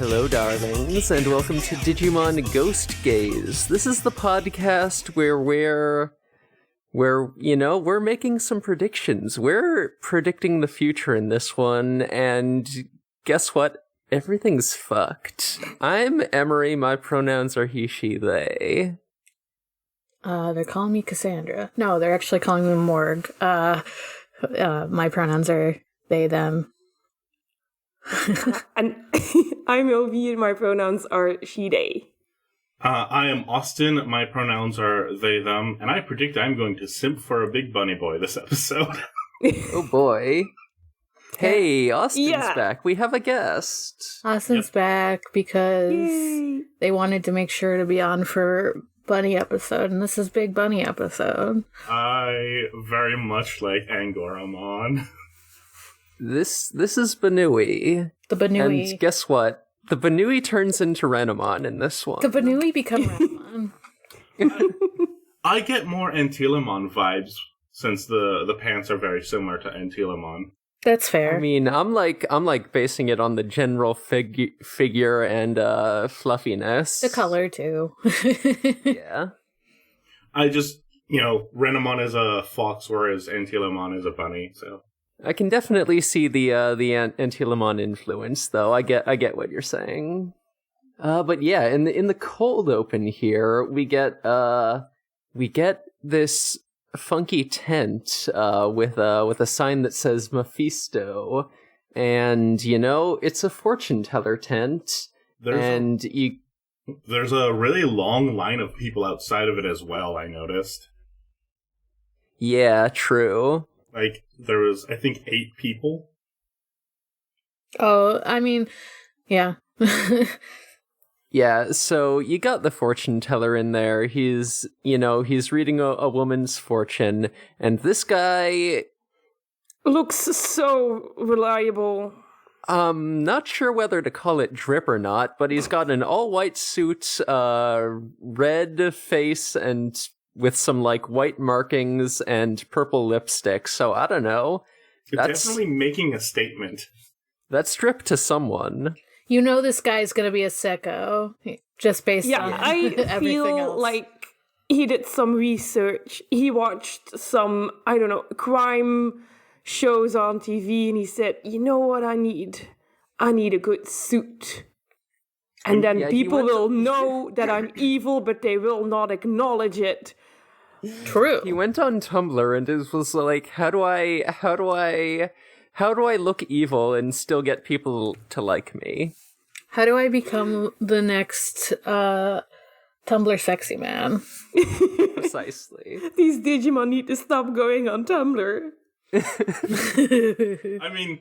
Hello, darlings, and welcome to Digimon Ghost Gaze. This is the podcast where we're making some predictions. We're predicting the future in this one, and guess what? Everything's fucked. I'm Emery, my pronouns are he, she, they. They're calling me Cassandra. No, they're actually calling me Morg. My pronouns are they, them. And I'm Ovi and my pronouns are she, they. I am Austin, my pronouns are they, them, and I predict I'm going to simp for a big bunny boy this episode. Oh boy. Hey, Austin's back. We have a guest. Austin's back because they wanted to make sure to be on for Bunny episode, and this is Big Bunny episode. I very much like Angoramon. This is Banui. The Banui. And guess what? The Banui turns into Renamon in this one. The Banui become Renamon. I get more Antilamon vibes since the pants are very similar to Antilamon. That's fair. I mean, I'm like basing it on the general figure and fluffiness. The color too. Yeah. I just, Renamon is a fox, whereas Antilamon is a bunny, so. I can definitely see the Antilamon influence, though. I get what you're saying. But yeah, in the cold open here, we get this funky tent with a sign that says Mephisto, and it's a fortune teller tent. There's a really long line of people outside of it as well. I noticed. Yeah, true. Like, there was, I think, 8 people. Oh, I mean, yeah. Yeah, so you got the fortune teller in there. He's reading a woman's fortune, and this guy looks so reliable. Not sure whether to call it drip or not, but he's got an all-white suit, red face, and with some, white markings and purple lipstick, so I don't know. That's definitely making a statement. That's drip to someone. This guy's gonna be a sicko, just based on I everything feel else. Like he did some research. He watched some, crime shows on TV, and he said, you know what I need? I need a good suit. And then people will know that I'm evil, but they will not acknowledge it. True. He went on Tumblr and it was like, how do I look evil and still get people to like me? How do I become the next Tumblr sexy man? Precisely. These Digimon need to stop going on Tumblr. I mean,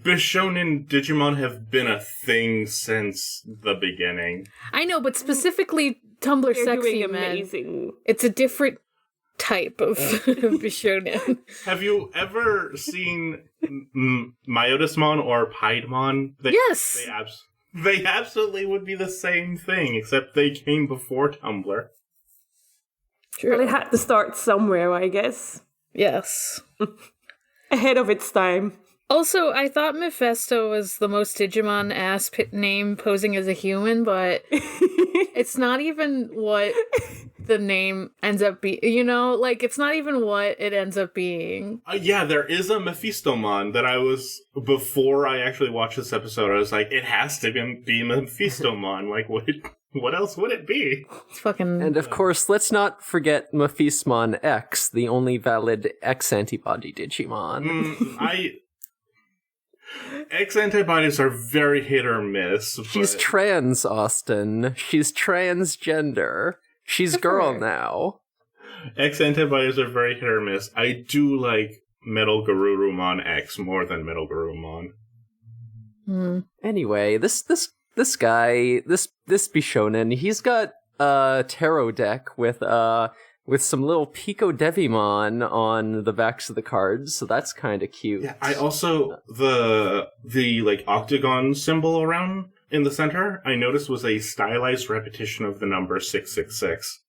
Bishonen Digimon have been a thing since the beginning. I know, but specifically Tumblr They're sexy doing men. amazing. It's a different type of Bishonen. Have you ever seen Myotismon or Piedmon? Yes! They absolutely would be the same thing, except they came before Tumblr. True. Well, it had to start somewhere, I guess. Yes. Ahead of its time. Also, I thought Mephisto was the most Digimon-ass name posing as a human, but it's not even what the name ends up being. It's not even what it ends up being. Yeah, there is a Mephistomon that before I actually watched this episode, I was like, it has to be Mephistomon. What else would it be? It's fucking... And of course, let's not forget Mephismon X, the only valid X antibody Digimon. X antibodies are very hit or miss. She's trans, Austin. She's transgender. She's girl now. X antibodies are very hit or miss. I do like Metal Garurumon X more than Metal Garurumon. Anyway, this guy, this Bishonen, he's got a tarot deck with some little Pico Devimon on the backs of the cards, so that's kind of cute. Yeah, I also the octagon symbol around in the center, I noticed was a stylized repetition of the number 666.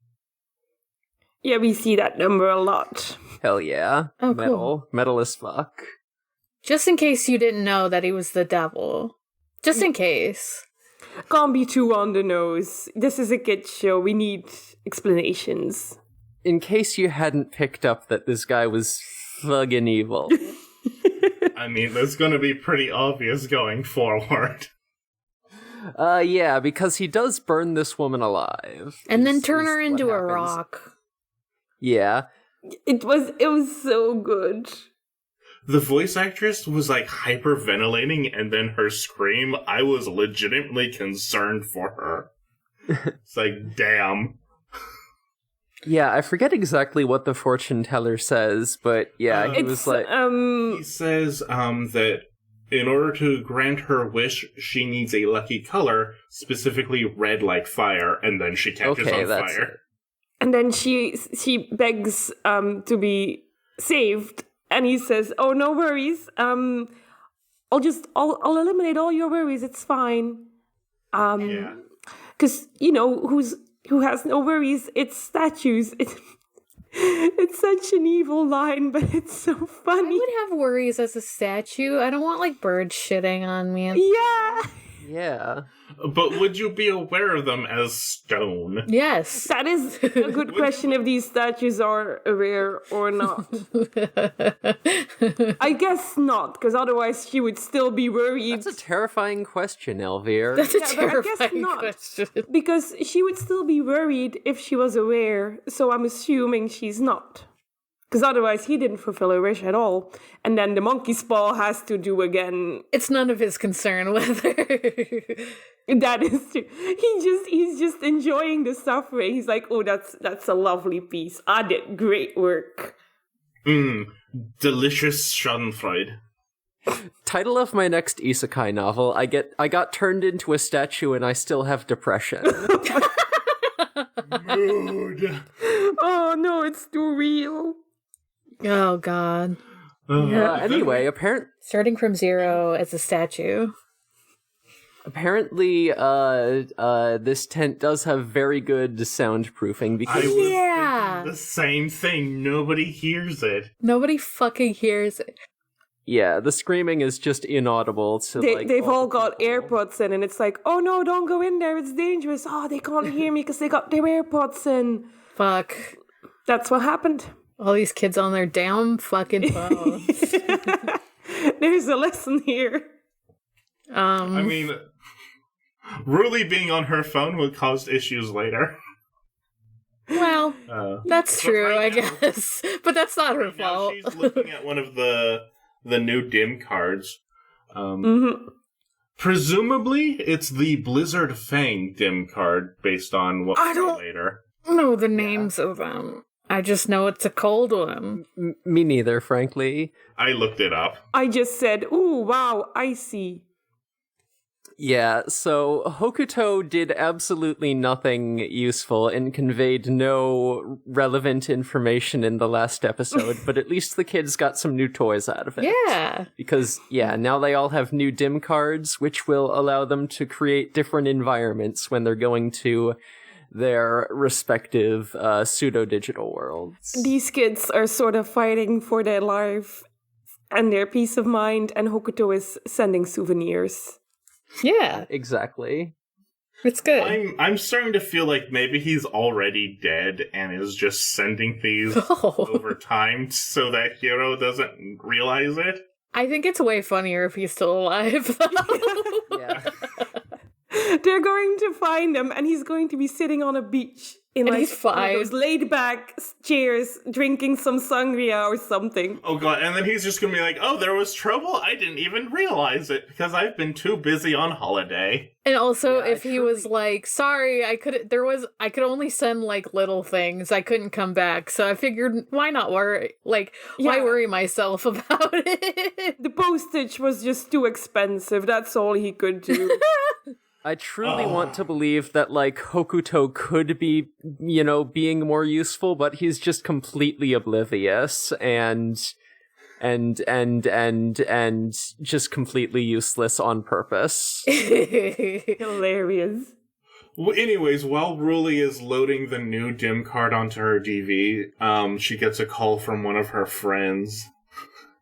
Yeah, we see that number a lot. Hell yeah. Oh, Metal. cool. Metal as fuck. Just in case you didn't know that he was the devil. Just in case. Can't be too on the nose. This is a kids show. We need explanations. In case you hadn't picked up that this guy was fucking evil. I mean, that's going to be pretty obvious going forward. Yeah, because he does burn this woman alive. And then is turn her what into a happens. rock. Yeah. It was so good. The voice actress was like hyperventilating, and then her scream, I was legitimately concerned for her. It's like, damn. Yeah, I forget exactly what the fortune teller says, but yeah, he was like... He says that in order to grant her wish, she needs a lucky color, specifically red like fire, and then she catches on that's fire. it. And then she begs to be saved, and he says, "Oh, no worries. I'll eliminate all your worries. It's fine." Yeah. Because who has no worries? It's statues. It's such an evil line, but it's so I funny. would have worries as a statue. I don't want, like, birds shitting on me. Yeah, Yeah. But would you be aware of them as stone? Yes. that is a good question if these statues are rare or not. I guess not, because otherwise she would still be worried. That's a terrifying question, Elvire. That's a Yeah, but I guess terrifying not. question. Because she would still be worried if she was aware, so I'm assuming she's not. Because otherwise he didn't fulfill her wish at all. And then the monkey's paw has to do again. It's none of his concern whether... That is true. He's just enjoying the suffering. He's like, oh, that's a lovely piece. I did great work. Delicious schadenfreude. Title of my next isekai novel, I got turned into a statue and I still have depression. Mood. Oh no, it's too real. Oh, God. Anyway, Starting from zero as a statue. apparently this tent does have very good soundproofing I because was Yeah. thinking the same thing. Nobody hears it. Nobody fucking hears it. yeah, the screaming is just inaudible to They've all the got people. AirPods in, and it's like, oh no, don't go in there, it's dangerous. Oh, they can't hear me because they got their AirPods in. Fuck. That's what happened. All these kids on their damn fucking phones. There's a lesson here. I mean, Ruli being on her phone would cause issues later. Well, that's but true, right I now- guess. But that's not her Now fault. she's looking at one of the new dim cards. Presumably, it's the Blizzard Fang dim card based on what I we see don't- later. know the names of them. I just know it's a cold one. Me neither, frankly. I looked it up. I just said, ooh, wow, icy. Yeah, so Hokuto did absolutely nothing useful and conveyed no relevant information in the last episode, but at least the kids got some new toys out of it. Yeah. Because, yeah, now they all have new dim cards, which will allow them to create different environments when they're going to their respective pseudo-digital worlds. These kids are sort of fighting for their life and their peace of mind, and Hokuto is sending souvenirs. Yeah. Exactly. It's good. I'm starting to feel like maybe he's already dead and is just sending these Oh. over time so that Hiro doesn't realize it. I think it's way funnier if he's still alive, though. Yeah. They're going to find him, and he's going to be sitting on a beach in And like he's one of fine. those laid back chairs, drinking some sangria or something. Oh god, and then he's just gonna be like, oh, there was trouble? I didn't even realize it because I've been too busy on holiday. And also, Yeah, if he was like, sorry, I could only send like little things. I couldn't come back. So I figured, why not worry? Like, why Yeah. worry myself about it? The postage was just too expensive. That's all he could do. I truly want to believe that, like, Hokuto could be, you know, being more useful, but he's just completely oblivious and just completely useless on purpose. Hilarious. Well, anyways, while Ruli is loading the new dim card onto her DV, she gets a call from one of her friends.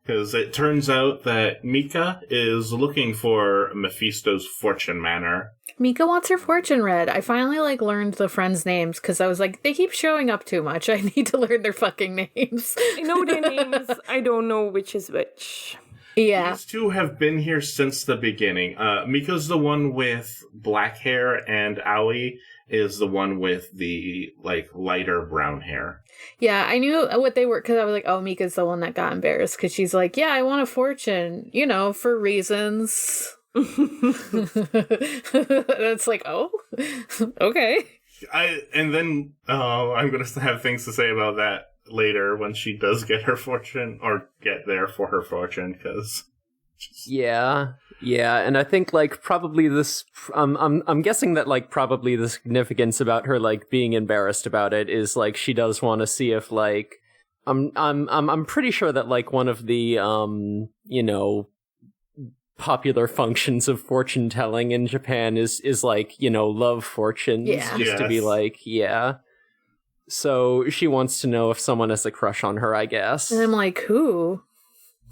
Because it turns out that Mika is looking for Mephisto's fortune manor. Mika wants her fortune read. I finally learned the friends' names because I was like, they keep showing up too much. I need to learn their fucking names. I know their names. I don't know which is which. Yeah. These two have been here since the beginning. Mika's the one with black hair, and Aoi is the one with the, lighter brown hair. Yeah, I knew what they were because I was like, oh, Mika's the one that got embarrassed because she's like, yeah, I want a fortune, for reasons. It's like, oh, okay. I'm going to have things to say about that later when she does get her fortune, or get there for her fortune, because... Yeah, and I think probably this. I'm guessing that probably the significance about her being embarrassed about it is she does want to see if I'm pretty sure that one of the popular functions of fortune telling in Japan is love fortunes, just to be yeah. So she wants to know if someone has a crush on her, I guess. And I'm like, who?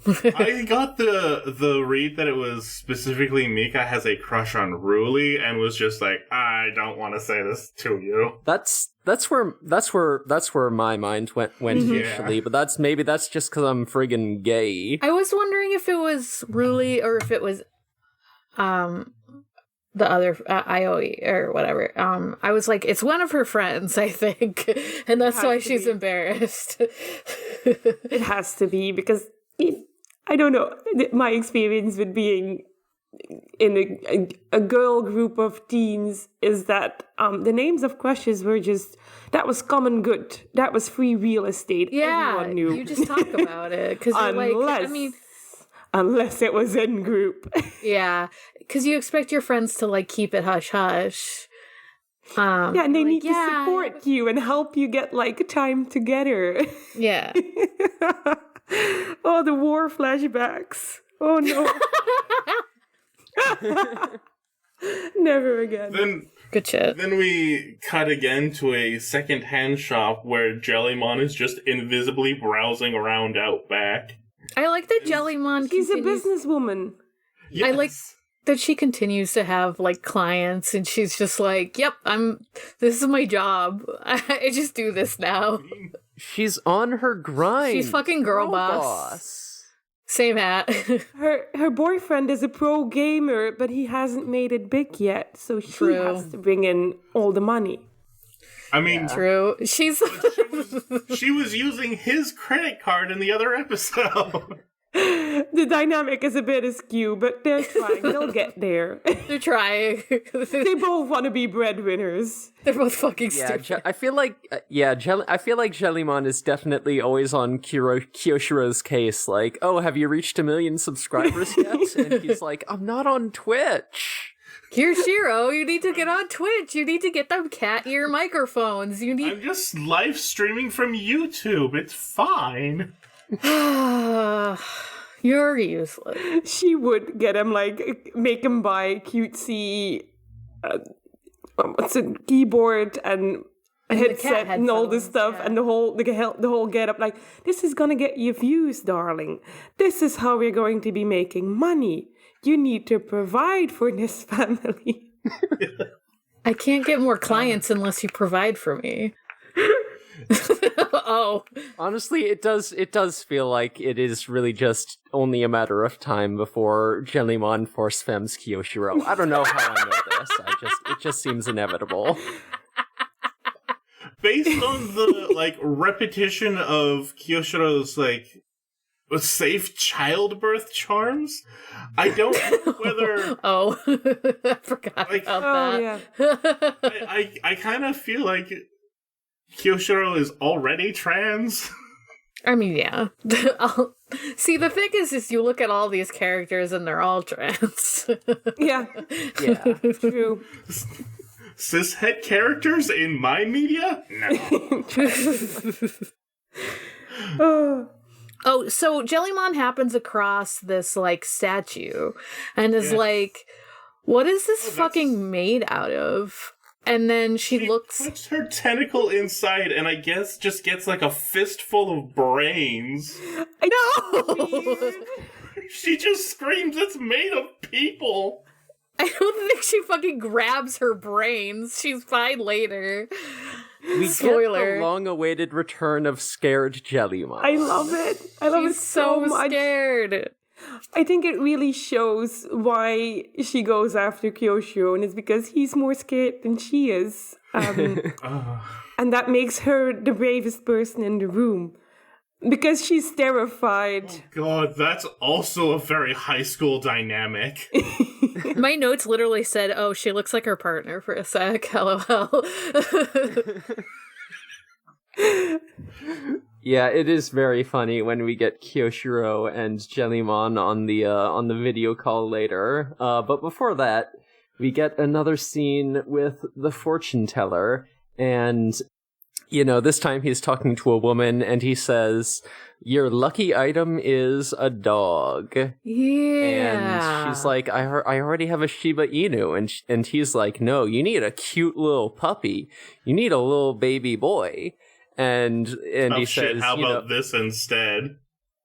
I got the read that it was specifically Mika has a crush on Ruli, and was just like, I don't want to say this to you. That's where my mind went initially, but that's just because I'm friggin' gay. I was wondering if it was Ruli or if it was the other Ioi or whatever. I was like, it's one of her friends, I think, and that's why she's embarrassed. It has to be because I don't know. My experience with being in a girl group of teens is that the names of crushes were that was common good. That was free real estate. Yeah, everyone knew. You just talk about it because unless it was in group. Yeah, because you expect your friends to keep it hush hush. And they need to support you and help you get time together. Yeah. Oh, the war flashbacks. Oh no. Never again. Good shit. Then we cut again to a second-hand shop where Jellymon is just invisibly browsing around out back. I like that Jellymon She's a businesswoman. Yes. I like that she continues to have clients and she's just like, yep, this is my job. I just do this now. She's on her grind. She's fucking girl boss. Same hat. Her boyfriend is a pro gamer, but he hasn't made it big yet, so she has to bring in all the money. I mean, true. She was using his credit card in the other episode. The dynamic is a bit askew, but they're trying. They'll get there. They're trying. They both want to be breadwinners. They're both fucking stupid. I feel like Jellymon is definitely always on Kyoshiro's case. Oh, have you reached 1 million subscribers yet? And he's like, I'm not on Twitch. Kyoshiro, you need to get on Twitch. You need to get them cat ear microphones. I'm just live streaming from YouTube. It's fine. You're useless. She would get him make him buy cutesy keyboard and a headset and all this stuff, and the whole get up. This is gonna get you views, darling. This is how we're going to be making money. You need to provide for this family. I can't get more clients unless you provide for me. Oh, honestly, it does feel like it is really just only a matter of time before Jellymon force femmes Kyoshiro. I don't know how I know this. It just seems inevitable. Based on the repetition of Kyoshiro's safe childbirth charms, I don't know whether. Oh, I forgot about that. Yeah. I kind of feel like Kyoshiro is already trans. I mean, yeah. See, the thing is you look at all these characters and they're all trans. Yeah, true. Cishet characters in my media? No. Oh, so Jellymon happens across this statue and is like, what is this fucking made out of? And then she looks... puts her tentacle inside and I guess just gets like a fistful of brains. I know! She just screams, it's made of people! I don't think she fucking grabs her brains. She's fine later. We Spoiler. get the long-awaited return of scared Jellymon. I love it. I love She's it so much. scared. I think it really shows why she goes after Kyoshiro, and it's because he's more scared than she is. And that makes her the bravest person in the room. Because she's terrified. God, that's also a very high school dynamic. My notes literally said, oh, she looks like her partner for a sec. LOL. Yeah, it is very funny when we get Kyoshiro and Jellymon on the video call later. But before that, we get another scene with the fortune teller, and this time he's talking to a woman, and he says, "Your lucky item is a dog." Yeah. And she's like, I already have a Shiba Inu. And he's like, no, you need a cute little puppy. You need a little baby boy. And he shit, says, how about this instead?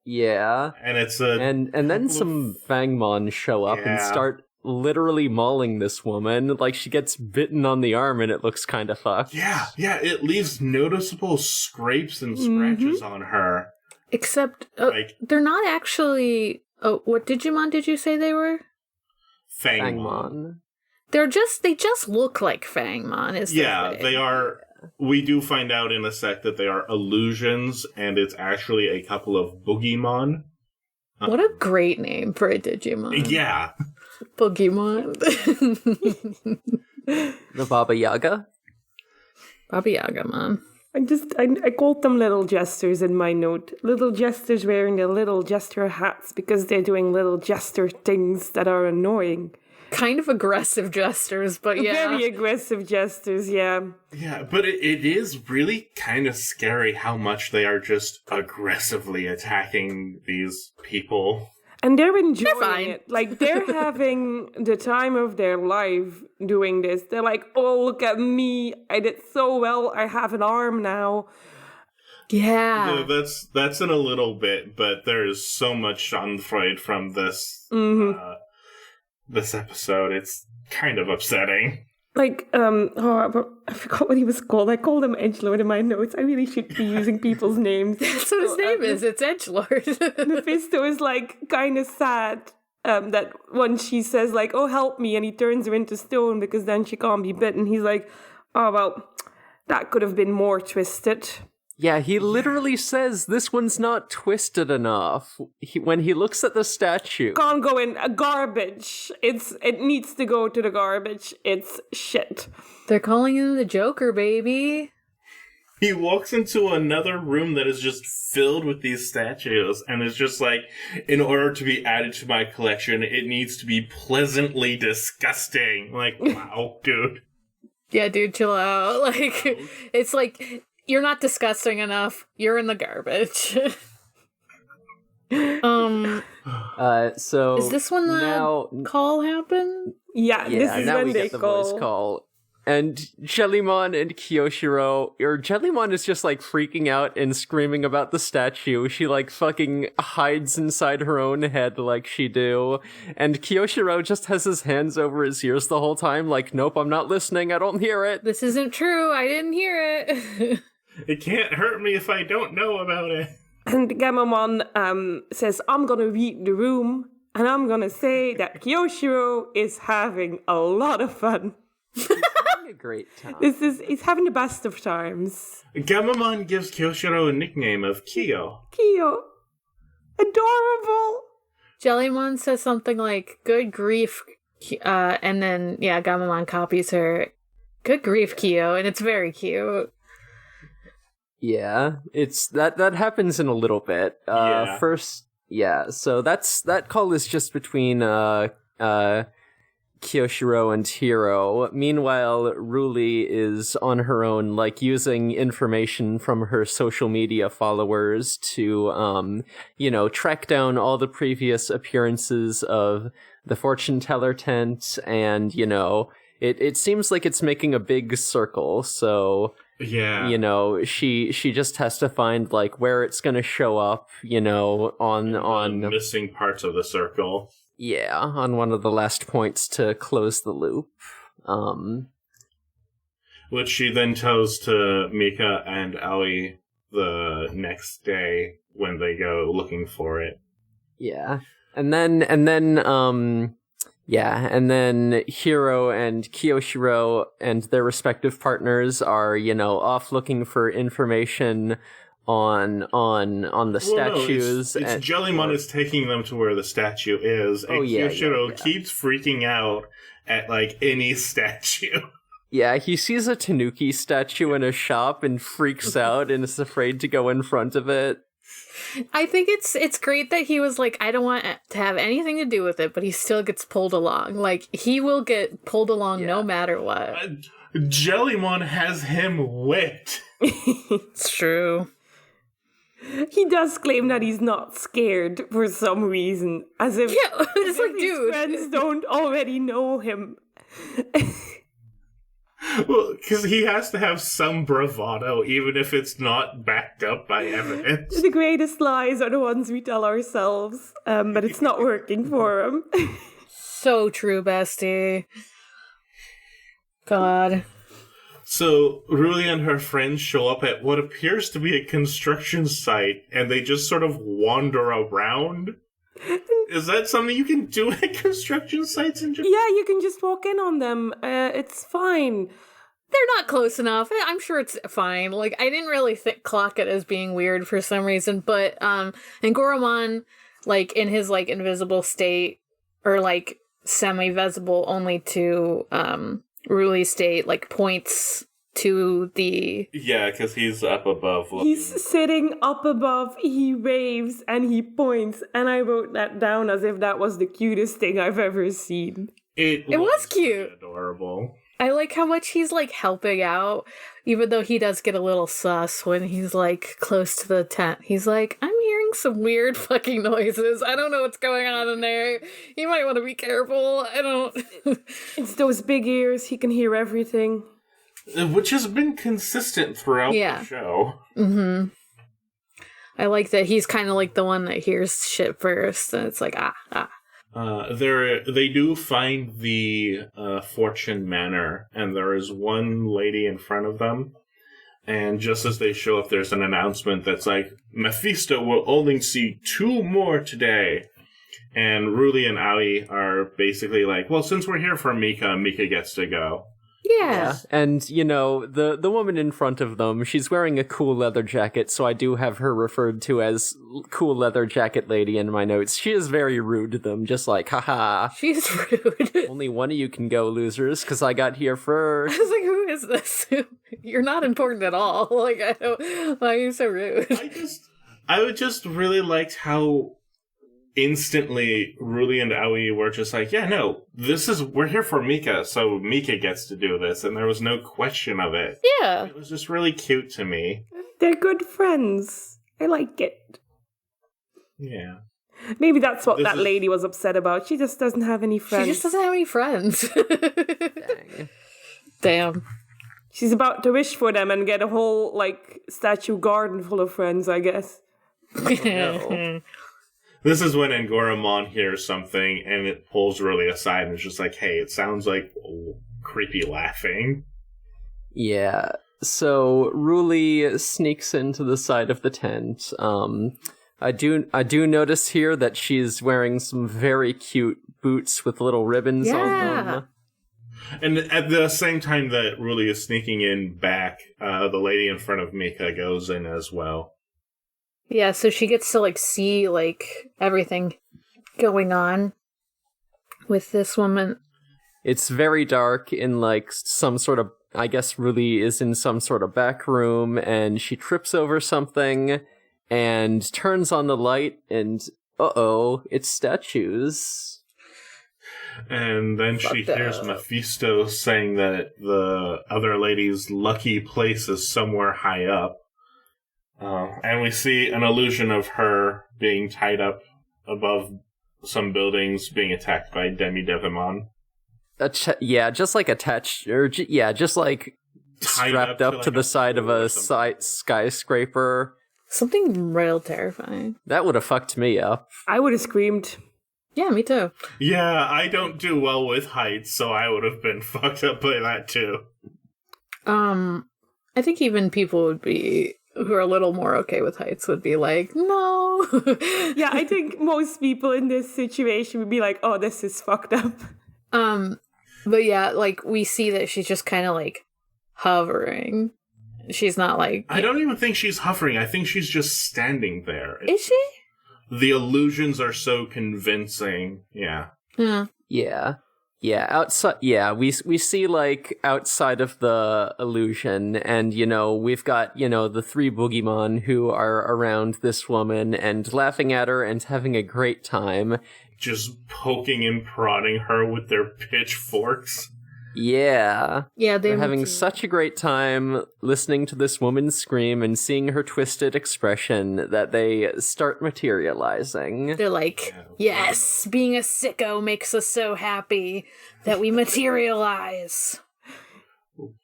Yeah. And it's a... And then some Fangmon show up and start literally mauling this woman. Like, she gets bitten on the arm and it looks kind of fucked. Yeah, it leaves noticeable scrapes and scratches on her. Except, they're not actually... Oh, what Digimon did you say they were? Fangmon. They just look like Fangmon, is the thing. They are... We do find out in a sec that they are illusions, and it's actually a couple of Boogieymon. What a great name for a Digimon. Yeah. Boogieymon. The Baba Yaga? Baba Yaga, Mom. I called them little jesters in my note. Little jesters wearing their little jester hats because they're doing little jester things that are annoying. Kind of aggressive jesters, but yeah. Very aggressive jesters, yeah. Yeah, but it is really kind of scary how much they are just aggressively attacking these people. And they're enjoying fine. it. Like, they're having the time of their life doing this. They're like, oh, look at me. I did so well. I have an arm now. Yeah. That's in a little bit, but there is so much Schadenfreude from this this episode. It's kind of upsetting. Like, I forgot what he was called. I called him Edgelord in my notes. I really should be using people's names. That's what his name is. It's Edgelord. Mephisto is, like, kind of sad that when she says, like, oh, help me, and he turns her into stone because then she can't be bitten. He's like, oh, well, that could have been more twisted. Yeah, he literally says this one's not twisted enough. When he looks at the statue. Can't go in garbage. It needs to go to the garbage. It's shit. They're calling him the Joker, baby. He walks into another room that is just filled with these statues, and is just like, in order to be added to my collection, it needs to be pleasantly disgusting. Like, wow, dude. Yeah, dude, chill out. Like, it's like... You're not disgusting enough. You're in the garbage. So is this when the call happened? Yeah, this is now when we they get the voice call. And Jellymon and Kyoshiro, or Jellymon is just like freaking out and screaming about the statue. She like fucking hides inside her own head like she do. And Kyoshiro just has his hands over his ears the whole time like, nope, I'm not listening, I don't hear it. This isn't true, I didn't hear it. It can't hurt me if I don't know about it. And Gammamon says, I'm gonna read the room, and I'm gonna say that Kyoshiro is having a lot of fun. A great time. He's having the best of times. Gammamon gives Kyoshiro a nickname of Kyo. Kyo. Adorable. Jellymon says something like, good grief, and then, Gammamon copies her, good grief, Kyo, and it's very cute. Yeah, it's that happens in a little bit. First, so that call is just between Kyoshiro and Hiro. Meanwhile, Ruli is on her own, like, using information from her social media followers to, track down all the previous appearances of the fortune teller tent and, it seems like it's making a big circle, so Yeah. you know, she just has to find like where it's going to show up, you know, on missing parts of the circle. Yeah, on one of the last points to close the loop. Which she then tells to Mika and Aoi the next day when they go looking for it. Yeah. And then Hiro and Kiyoshiro and their respective partners are, you know, off looking for information on the statues. No, it's Jellymon is taking them to where the statue is, and Kiyoshiro keeps freaking out at, like, any statue. Yeah, he sees a Tanuki statue in a shop and freaks out and is afraid to go in front of it. I think it's great that he was like, I don't want to have anything to do with it, but he still gets pulled along. Like, he will get pulled along no matter what. Jellymon has him whipped. It's true. He does claim that he's not scared for some reason, as if, it's like, his dude, friends don't already know him. Well, because he has to have some bravado, even if it's not backed up by evidence. The greatest lies are the ones we tell ourselves, but it's not working for him. So true, bestie. God. So, Ruli and her friends show up at what appears to be a construction site, and they just sort of wander around. Is that something you can do at construction sites in Japan? Yeah, you can just walk in on them. It's fine. They're not close enough. I'm sure it's fine. Like, I didn't really clock it as being weird for some reason, but and Goromon, like, in his, like, invisible state, or, like, semi-visible only to Ruli state, like, points to the... Yeah, because he's up above. Looking. He's sitting up above, he waves, and he points, and I wrote that down as if that was the cutest thing I've ever seen. It was cute. Adorable. I like how much he's, like, helping out, even though he does get a little sus when he's, like, close to the tent. He's like, I'm hearing some weird fucking noises. I don't know what's going on in there. You might want to be careful. I don't... It's those big ears, he can hear everything. Which has been consistent throughout the show. Mm-hmm. I like that he's kind of like the one that hears shit first, and it's like, They do find the Fortune Manor, and there is one lady in front of them. And just as they show up, there's an announcement that's like, Mephisto will only see 2 more today. And Ruli and Aoi are basically like, well, since we're here for Mika, Mika gets to go. Yeah. And, you know, the woman in front of them, she's wearing a cool leather jacket, so I do have her referred to as cool leather jacket lady in my notes. She is very rude to them, just like, haha. She's rude. Only one of you can go, losers, because I got here first. I was like, who is this? You're not important at all. Like, I don't... Why are you so rude? I just really liked how instantly Ruli and Aoi were just like, yeah, no, we're here for Mika, so Mika gets to do this, and there was no question of it. Yeah. It was just really cute to me. They're good friends. I like it. Yeah. Maybe that's what that lady was upset about. She just doesn't have any friends. She just doesn't have any friends. Damn. She's about to wish for them and get a whole, like, statue garden full of friends, I guess. No. This is when Angoramon hears something and it pulls Ruli aside and is just like, hey, it sounds like creepy laughing. Yeah. So Ruli sneaks into the side of the tent. I do notice here that she's wearing some very cute boots with little ribbons on them. And at the same time that Ruli is sneaking in back, the lady in front of Mika goes in as well. Yeah, so she gets to, like, see, like, everything going on with this woman. It's very dark in, like, some sort of... I guess Ruli is in some sort of back room, and she trips over something, and turns on the light, and... Uh-oh, it's statues. And then she hears Mephisto saying that the other lady's lucky place is somewhere high up. And we see an illusion of her being tied up above some buildings being attacked by Demi-Devimon. just like attached, or just like Tied strapped up up to, to like, the a side of pole or a something. skyscraper. Something real terrifying. That would have fucked me up. I would have screamed. Yeah, me too. Yeah, I don't do well with heights, so I would have been fucked up by that too. I think even people would be who are a little more okay with heights would be like, no. Yeah, I think most people in this situation would be like, oh, this is fucked up. But yeah, like we see that she's just kind of like hovering. She's not like. I don't even think she's hovering. I think she's just standing there. Is she? The illusions are so convincing. Yeah. Yeah, outside. Yeah, we see like outside of the illusion, and we've got the three boogeymen who are around this woman and laughing at her and having a great time. Just poking and prodding her with their pitchforks. Yeah, Yeah, they're having such a great time listening to this woman scream and seeing her twisted expression that they start materializing. They're like, yes, being a sicko makes us so happy that we materialize.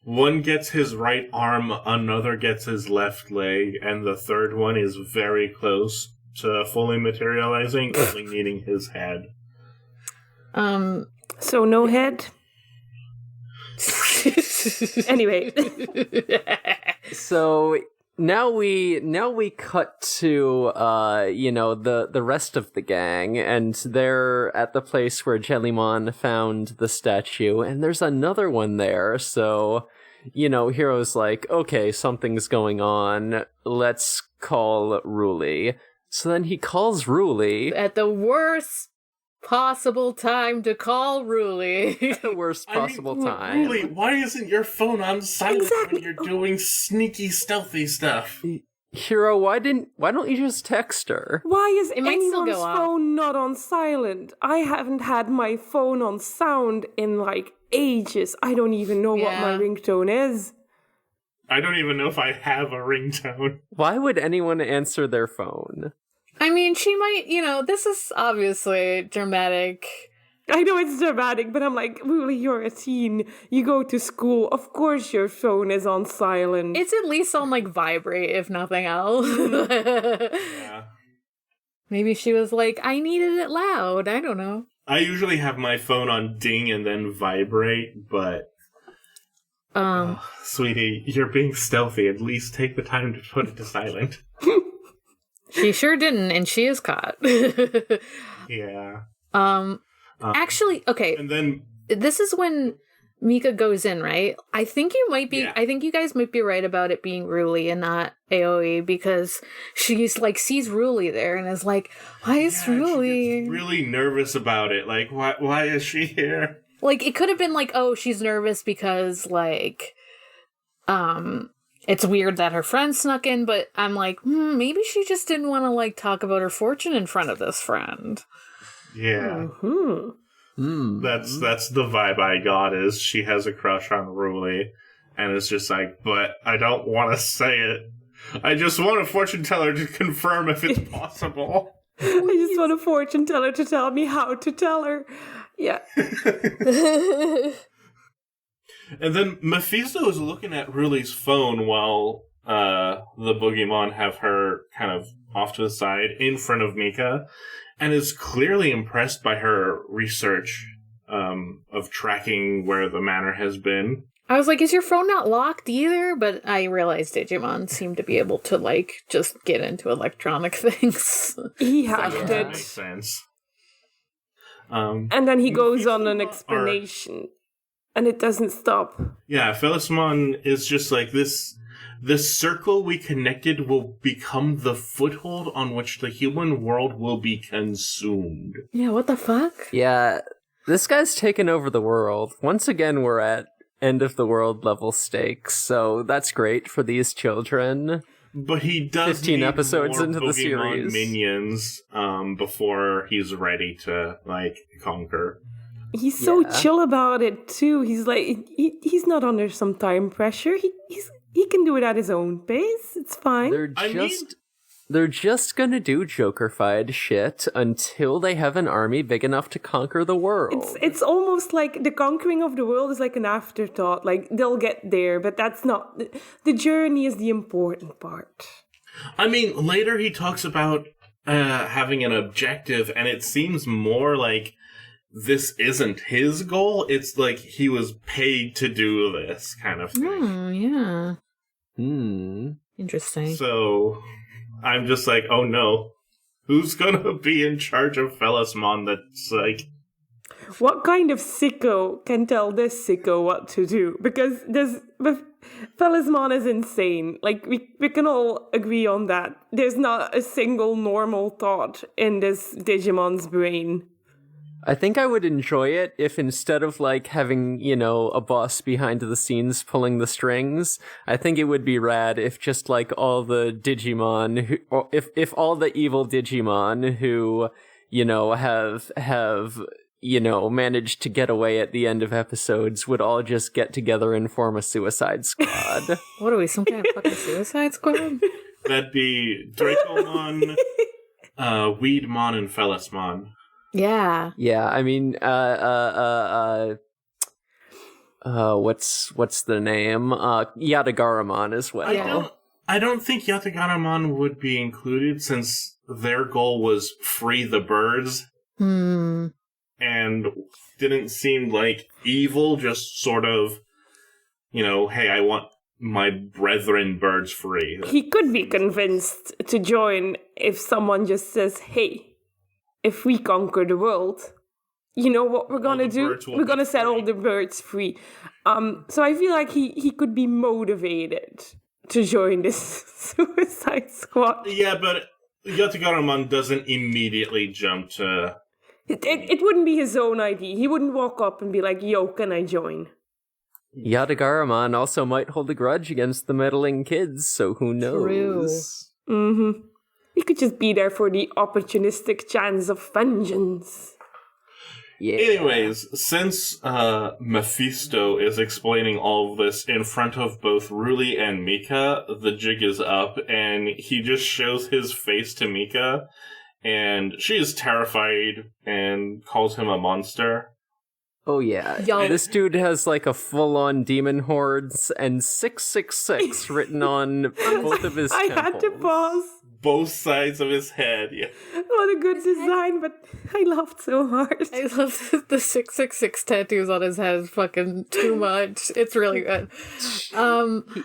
One gets his right arm, another gets his left leg, and the third one is very close to fully materializing, only needing his head. So no head. Anyway. So now we cut to the rest of the gang, and they're at the place where Jellymon found the statue, and there's another one there. So Hero's like, okay, something's going on. Let's call Ruli. So then he calls Ruli At the worst possible time to call Ruli. at the worst possible time. Really, why isn't your phone on silent Exactly. when you're doing sneaky, stealthy stuff? Hero, why don't you just text her? Why is It might still anyone's go off. phone not on silent? I haven't had my phone on sound in like ages. I don't even know what my Yeah. ringtone is. I don't even know if I have a ringtone. Why would anyone answer their phone? I mean, she might, this is obviously dramatic. I know it's dramatic, but I'm like, really, you're a teen. You go to school. Of course your phone is on silent. It's at least on like vibrate, if nothing else. Yeah. Maybe she was like, I needed it loud. I don't know. I usually have my phone on ding and then vibrate, but sweetie, you're being stealthy. At least take the time to put it to silent. She sure didn't, and she is caught. Yeah. Actually, okay, And then this is when Mika goes in, right? I think you might be. Yeah. I think you guys might be right about it being Ruli and not AOE, because she's like sees Ruli there and is like, "Why is she Ruli?" gets really nervous about it. Like, why is she here? Like, it could have been like, "Oh, she's nervous because like, it's weird that her friend snuck in." But I'm like, maybe she just didn't want to like talk about her fortune in front of this friend. Yeah. Hmm. That's the vibe I got, is she has a crush on Ruli, and it's just like, but I don't want to say it. I just want a fortune teller to confirm if it's possible. I just want a fortune teller to tell me how to tell her. Yeah. And then Mephisto is looking at Ruli's phone while the boogeyman have her kind of off to the side in front of Mika, and is clearly impressed by her research of tracking where the manor has been. I was like, is your phone not locked either? But I realized Digimon seemed to be able to, like, just get into electronic things. He hacked That it. makes sense. And then he goes on an explanation. And it doesn't stop. Yeah, Felismon is just like, this circle we connected will become the foothold on which the human world will be consumed. Yeah, what the fuck? Yeah, this guy's taken over the world. Once again, we're at end of the world level stakes, so that's great for these children. But he does 15 need episodes more into the Pokemon series. minions before he's ready to, like, conquer. He's so Yeah. chill about it too. He's like he's not under some time pressure. He can do it at his own pace. It's fine. They're I just They're just gonna do Joker-fied shit until they have an army big enough to conquer the world. It's almost like the conquering of the world is like an afterthought. Like, they'll get there, but that's not... The journey is the important part. I mean, later he talks about having an objective, and it seems more like this isn't his goal. It's like he was paid to do this kind of thing. Oh, yeah. Interesting. So... I'm just like, oh no, who's gonna be in charge of Felismon that's like... What kind of sicko can tell this sicko what to do? Because Felismon is insane. Like, we can all agree on that. There's not a single normal thought in this Digimon's brain. I think I would enjoy it if instead of, like, having, you know, a boss behind the scenes pulling the strings, I think it would be rad if just, like, all the Digimon, or if all the evil Digimon who, you know, have, you know, managed to get away at the end of episodes would all just get together and form a Suicide Squad. What are we, some kind of fucking Suicide Squad? That'd be Dracomon, Weedmon, and Felismon. Yeah. Yeah, I mean, what's the name? Yatagaramon as well. I don't think Yatagaramon would be included since their goal was free the birds. And didn't seem like evil, just sort of, you know, hey, I want my brethren birds free. He could be convinced to join if someone just says, hey, if we conquer the world, you know what we're gonna do? We're gonna set all the birds free. So I feel like he could be motivated to join this Suicide Squad. Yeah, but Yatagaramon doesn't immediately jump to... It wouldn't be his own idea. He wouldn't walk up and be like, yo, can I join? Yatagaramon also might hold a grudge against the meddling kids, so who knows? True. He could just be there for the opportunistic chance of vengeance. Yeah. Anyways, since Mephisto is explaining all of this in front of both Ruli and Mika, the jig is up, and he just shows his face to Mika, and she is terrified and calls him a monster. Oh yeah, Yo. This dude has like a full-on demon hordes and 666 written on both of his I temples. had to pause. Both sides of his head, yeah. What a good design, but I laughed so hard. I love the 666 tattoos on his head. Fucking too much. It's really good.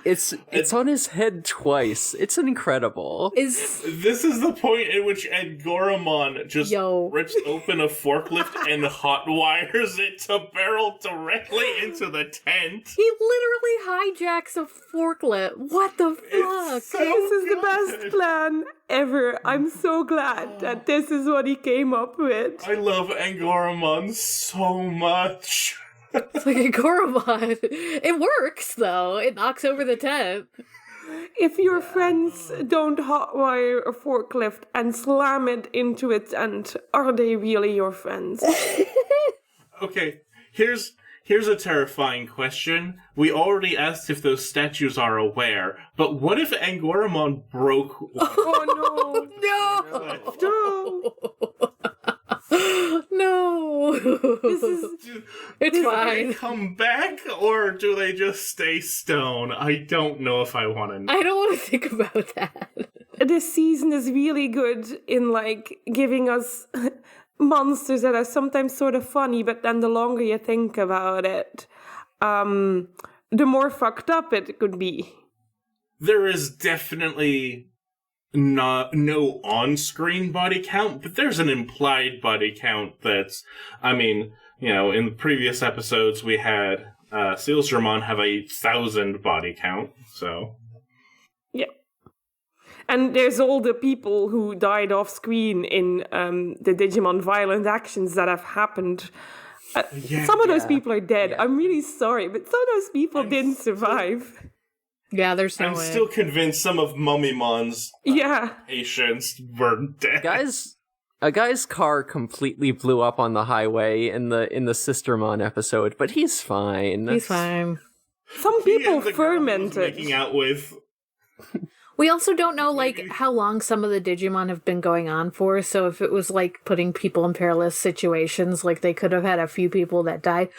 It's on his head twice. It's incredible. Is This is the point in which Angoramon just rips open a forklift and hot wires it to barrel directly into the tent. he literally hijacks a forklift? What the fuck? So This is the good. best plan ever. I'm so glad that this is what he came up with. I love Angoramon so much. It's like a Goromon. It works though. It knocks over the tent. If your friends don't hotwire a forklift and slam it into it, and are they really your friends? Okay, here's a terrifying question. We already asked if those statues are aware, but what if Angoramon broke one? Oh No! No! This is It's Do they fine. come back, or do they just stay stone? I don't know if I want to know. I don't want to think about that. this season is really good in like giving us monsters that are sometimes sort of funny, but then the longer you think about it, the more fucked up it could be. There is definitely no on-screen body count, but there's an implied body count that's, I mean, you know, in the previous episodes we had Sealsgermon have 1,000 body count, so... Yeah. And there's all the people who died off screen in the Digimon violent actions that have happened. Some of those people are dead. I'm really sorry, but some of those people didn't survive. Yeah, there's no I'm way. still convinced some of Mummymon's Yeah. patients were dead. A guy's car completely blew up on the highway in the Sistermon episode, but he's fine. He's fine. Some He people and the girl he was fermented. making out with. We also don't know, like, how long some of the Digimon have been going on for, so if it was, like, putting people in perilous situations, like, they could have had a few people that died.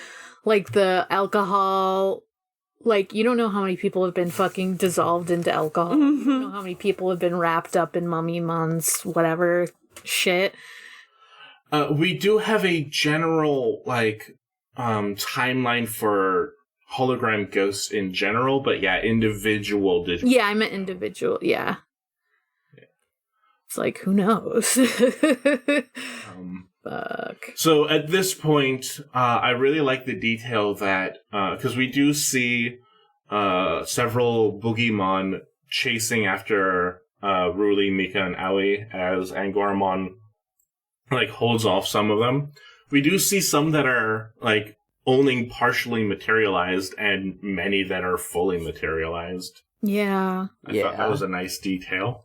Like, the alcohol... Like, you don't know how many people have been fucking dissolved into alcohol. You don't know how many people have been wrapped up in Mummymon's whatever shit. We do have a general, like, timeline for hologram ghosts in general, but yeah, individual Digimon. Yeah, I meant individual, yeah. It's like, who knows? Fuck. So at this point, I really like the detail that, because we do see several Boogeyman chasing after Ruli, Mika, and Aoi as Angoramon, like, holds off some of them. We do see some that are, like, only partially materialized and many that are fully materialized. Yeah. I thought that was a nice detail.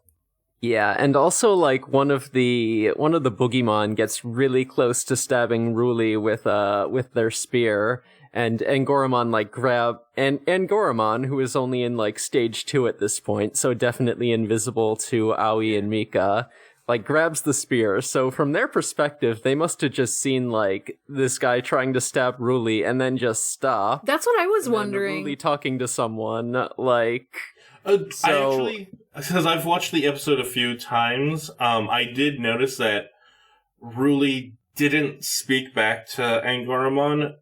Yeah, and also, like, one of the Boogeyman gets really close to stabbing Ruli with their spear, and Angoramon, like, Angoramon, who is only in, like, stage 2 at this point, so definitely invisible to Aoi and Mika, like, grabs the spear. So from their perspective, they must have just seen, like, this guy trying to stab Ruli and then just stop. That's what I was wondering. Ruli talking to someone, like... I actually, because I've watched the episode a few times, I did notice that Ruli didn't speak back to Angoramon,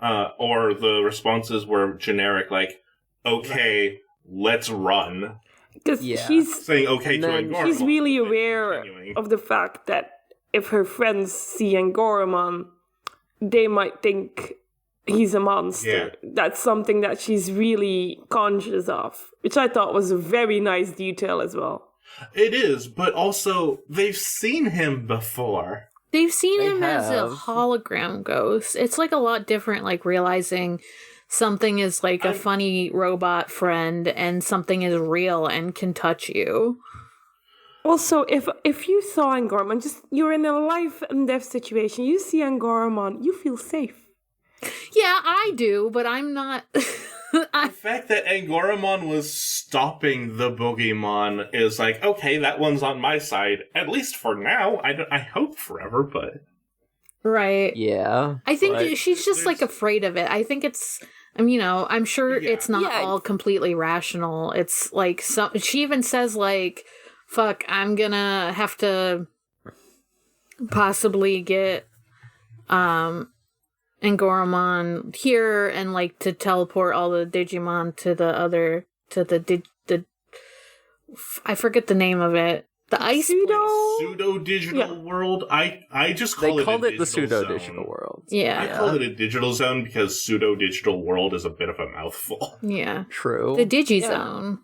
or the responses were generic, like, okay, let's run. Because she's saying okay to Angoramon. She's really aware of the fact that if her friends see Angoramon, they might think he's a monster. Yeah. That's something that she's really conscious of, which I thought was a very nice detail as well. It is, but also, they've seen him before. They've seen him as a hologram ghost. It's, like, a lot different, like, realizing something is, like, a funny robot friend and something is real and can touch you. Also, if you saw Angoramon, you're in a life and death situation, you see Angoramon, you feel safe. Yeah, I do, but I'm not... The fact that Angoramon was stopping the Boogeyman is like, okay, that one's on my side. At least for now. I hope forever, but... Right. Yeah. I think she's just, like, afraid of it. I think it's... I'm sure it's not all completely rational. It's, like, she even says, like, fuck, I'm gonna have to possibly get, Angoramon here and, like, to teleport all the Digimon to I forget the name of it. The ice pseudo-digital world. I just call it the pseudo-digital world. Yeah. I call it a digital zone because pseudo-digital world is a bit of a mouthful. Yeah. True. The Digizone.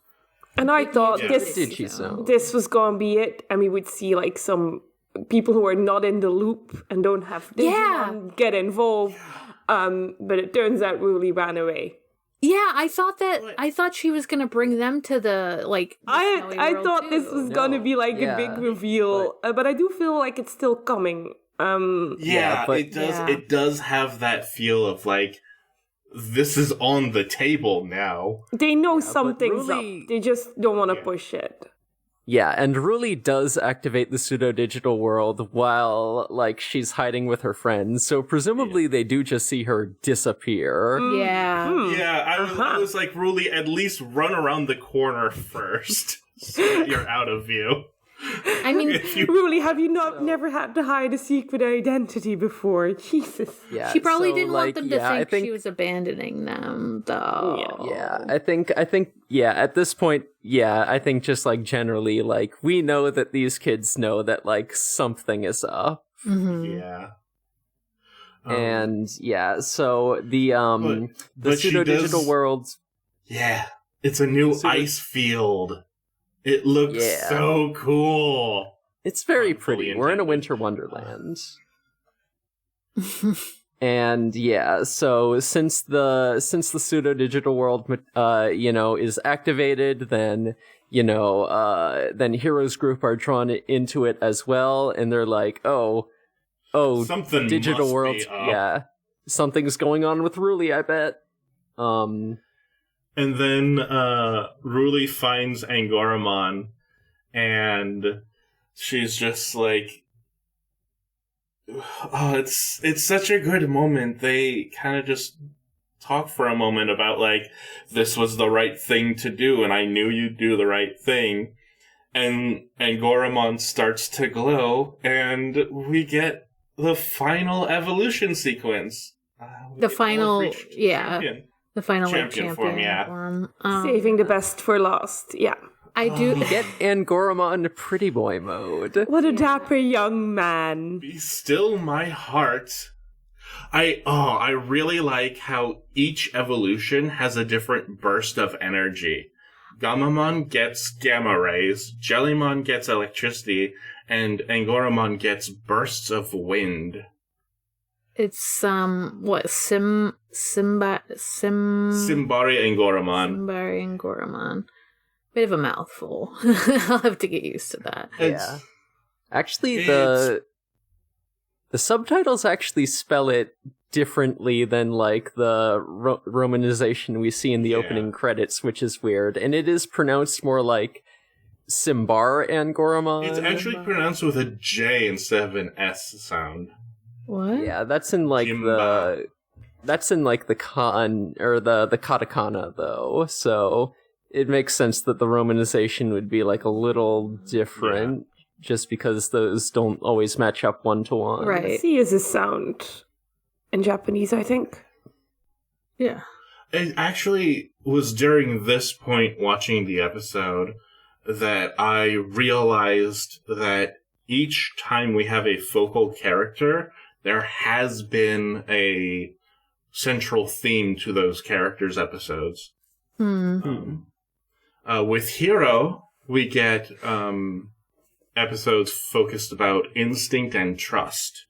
And I thought this was gonna be it, and we would see, like, some people who are not in the loop and don't have Digimon get involved. But it turns out Ruli ran away. Yeah, I thought she was gonna bring them to the, like, I thought this was gonna be, like, a big reveal, but I do feel like it's still coming. But it does have that feel of, like, this is on the table now. They know something's up. They just don't want to push it. Yeah, and Ruli does activate the pseudo-digital world while, like, she's hiding with her friends, so presumably they do just see her disappear. Yeah. Yeah, I was like, Ruli, at least run around the corner first, so that you're out of view. I mean, Ruli, have you never had to hide a secret identity before? Jesus. Yeah, she probably didn't want them to think she was abandoning them, though. Yeah, I think, at this point, I think just, like, generally, like, we know that these kids know that, like, something is up. Mm-hmm. Yeah. And, so the pseudo-digital world... Yeah, it's a new ice field. It looks so cool. It's very pretty. We're in a winter wonderland. And so since the pseudo-digital world is activated, then Heroes Group are drawn into it as well, and they're like, oh, something digital world, something's going on with Ruli, I bet. And then Ruli finds Angoramon, and she's just like, oh, it's such a good moment. They kind of just talk for a moment about, like, this was the right thing to do, and I knew you'd do the right thing. And Angoramon starts to glow, and we get the final evolution sequence. The final, champion. the final Champion form, yeah. form. Saving the best for last. Yeah. I do. Get Angoramon pretty boy mode. What a dapper young man. Be still my heart. I really like how each evolution has a different burst of energy. Gamamon gets gamma rays, Jellymon gets electricity, and Angoramon gets bursts of wind. It's what Simbari Angoramon. Angoramon. Bit of a mouthful. I'll have to get used to that. Yeah. Actually, the subtitles actually spell it differently than, like, the romanization we see in the opening credits, which is weird. And it is pronounced more like Simbar Angoramon. It's actually pronounced with a J instead of an S sound. What? Yeah, that's in, like, Jimba. the kan, or the katakana, though, so it makes sense that the romanization would be, like, a little different, just because those don't always match up one-to-one. Right. C is a sound in Japanese, I think. Yeah. It actually was during this point watching the episode that I realized that each time we have a focal character, there has been a central theme to those characters' episodes. With Hero, we get episodes focused about instinct and trust.